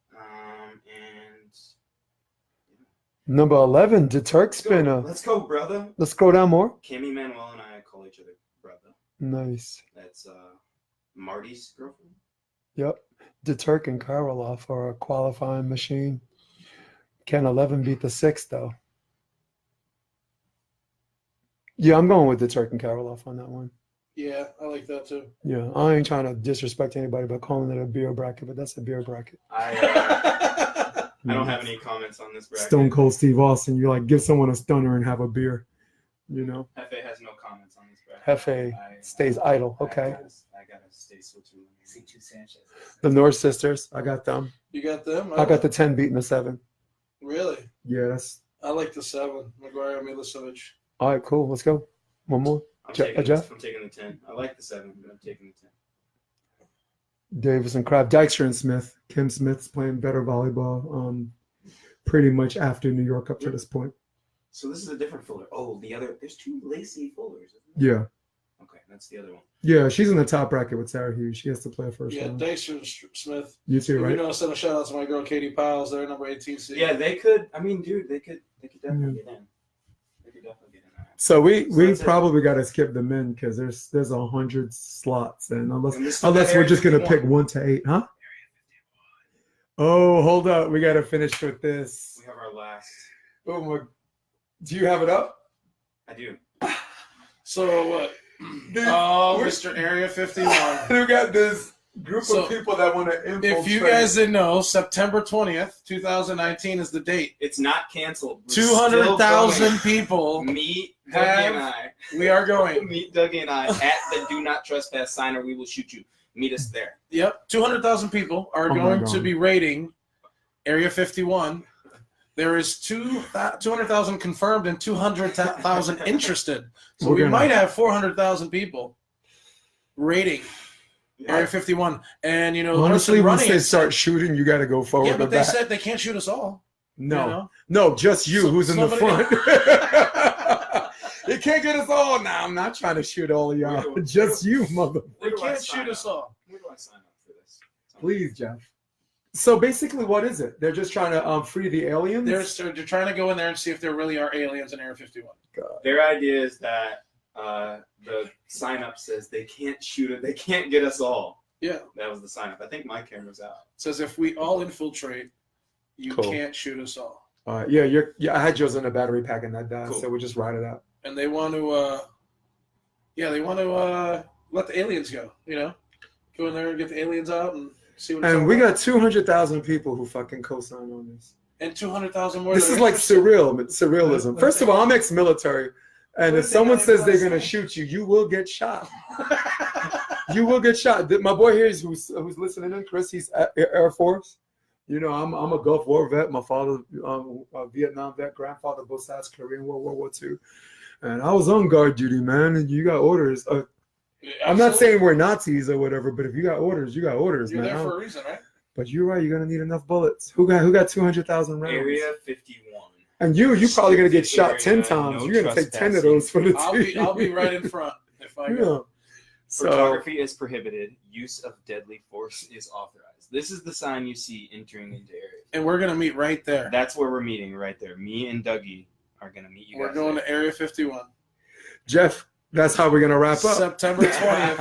Number 11, the Turk spinner. Let's go, brother. Let's scroll down more. Cammy Manuel and I call each other brother. Nice. That's Marty's girlfriend. Yep. The Turk and Karoloff are a qualifying machine. Can 11 beat the 6, though? Yeah, I'm going with the Turk and Karoloff on that one. Yeah, I like that too. Yeah, I ain't trying to disrespect anybody by calling it a beer bracket, but that's a beer bracket. I don't have any comments on this bracket. Stone Cold Steve Austin, you're like, give someone a stunner and have a beer, you know? Hefe has no comments on this bracket. Hefe stays idle. Okay. I gotta stay Switzerland. Sanchez. The North sisters, I got them. You got them? I got the 10 beating the 7. Really? Yeah, that's. I like the 7. Maguire Milicevic. All right, cool. Let's go. One more. Jeff? I'm taking the 10. I like the 7, but I'm taking the 10. Davis and Crab, Dykstra and Smith. Kim Smith's playing better volleyball pretty much after New York up to this point. So this is a different Fuller. Oh, there's 2 Lacey Fullers. Yeah. Okay, that's the other one. Yeah, she's in the top bracket with Sarah Hughes. She has to play first round. Yeah, Dykstra Smith. You too, right? You know, I send a shout out to my girl Katie Piles. They're number 18 seed. Yeah, they could. I mean, dude, they could definitely get in. They could definitely get in. So we probably got to skip the men because there's 100 slots, and unless we're just gonna pick 1 to 8, huh? Oh, hold up, we got to finish with this. We have our last. Oh my! Do you have it up? I do. So what? Dude, Mr. Area 51. We got this group of people that want to infiltrate. If you guys didn't know, September 20th, 2019 is the date. It's not canceled. 200,000 people. Meet Dougie and I. We are going. Meet Dougie and I at the Do Not Trespass sign or we will shoot you. Meet us there. Yep. 200,000 people are going to be raiding Area 51. There is 200,000 confirmed and 200,000 interested. So we might have 400,000 people raiding Area 51. And, you know, honestly, once they start shooting, you got to go forward. Yeah, but they said they can't shoot us all. No. You know? No, just you who's in the front. They can't get us all now. I'm not trying to shoot all of y'all. Just you, mother. They can't shoot us all. Where do I sign up for this? Please, Jeff. So basically, what is it? They're just trying to free the aliens? They're trying to go in there and see if there really are aliens in Area 51. God. Their idea is that the sign-up says they can't shoot it. They can't get us all. Yeah. That was the sign-up. I think my camera's out. It says if we all infiltrate, you can't shoot us all. Yeah, I had yours in a battery pack and that died, so we just ride it out. And they want to, let the aliens go, you know? Go in there and get the aliens out and see what it's And we got 200,000 people who fucking co-sign on this. And 200,000 more. This is like surrealism. First of all, I'm ex-military, and if someone says they're going to shoot you, you will get shot. You will get shot. My boy here is who's listening in, Chris, he's Air Force. You know, I'm a Gulf War vet. My father, Vietnam vet, grandfather, both sides, Korean War, World War II. And I was on guard duty, man, and you got orders. I'm not saying we're Nazis or whatever, but if you got orders, you got orders, You're man. there for a reason, right? But you're right. You're gonna need enough bullets. Who got 200,000 rounds? Area 51. And you probably gonna get shot 10 times. You're gonna take 10 of those for the team. I'll be right in front if I go. Photography is prohibited. Use of deadly force is authorized. This is the sign you see entering into area. And we're gonna meet right there. That's where we're meeting, right there. Me and Dougie are gonna meet you. We're going to Area 51. Jeff, that's how we're gonna wrap up. September 20th.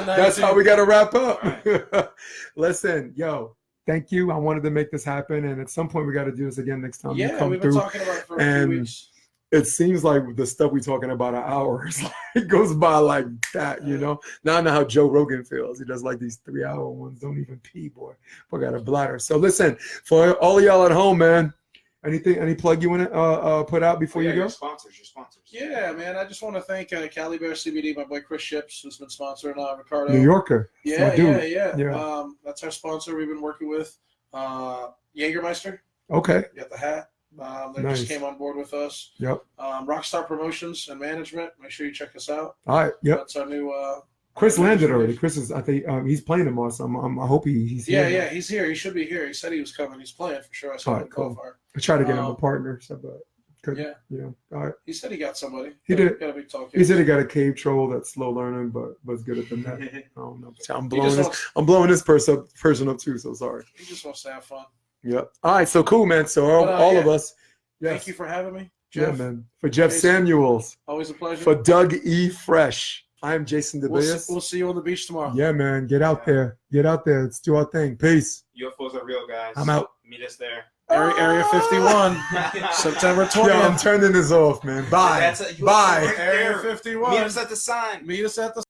that's how we gotta wrap up. Right. Listen, yo, thank you. I wanted to make this happen, and at some point we got to do this again next time. Yeah, we've been talking about it for a few weeks. It seems like the stuff we're talking about are hours. It goes by like that, you know. Now I know how Joe Rogan feels. He does like these 3-hour ones. Don't even pee, boy. Boy got a bladder. So listen, for all of y'all at home, man. Any plug you want to put out before you go? Your sponsors. Yeah, man. I just want to thank Cali Bear CBD, my boy Chris Ships, who's been sponsoring Ricardo. New Yorker. Yeah. That's our sponsor we've been working with. Jägermeister. Okay. You got the hat. They just came on board with us. Yep. Rockstar Promotions and Management. Make sure you check us out. All right. Yep. That's our new. Chris landed already. Chris is, I think, he's playing tomorrow. So I hope he's here. Yeah, he's here. He should be here. He said he was coming. He's playing for sure. I saw him qualify. I tried to get him a partner, so but yeah. All right. He said he got somebody. He did. Got a big talk. He said he got a cave troll that's slow learning, but was good at the net. I don't know. I'm blowing this person up too. So sorry. He just wants to have fun. Yep. All right. So cool, man. So all of us, Yes. Thank you for having me, Jeff. Yeah, man. For Jeff Samuels. Always a pleasure. For Dougie Fresh. I am Jason DeBias. We'll see you on the beach tomorrow. Yeah, man. Get out there. Get out there. Let's do our thing. Peace. UFOs are real, guys. I'm out. Meet us there. Area 51, September 20th. Yeah, I'm turning this off, man. Bye. Bye. Area 51. Meet us at the sign. Meet us at the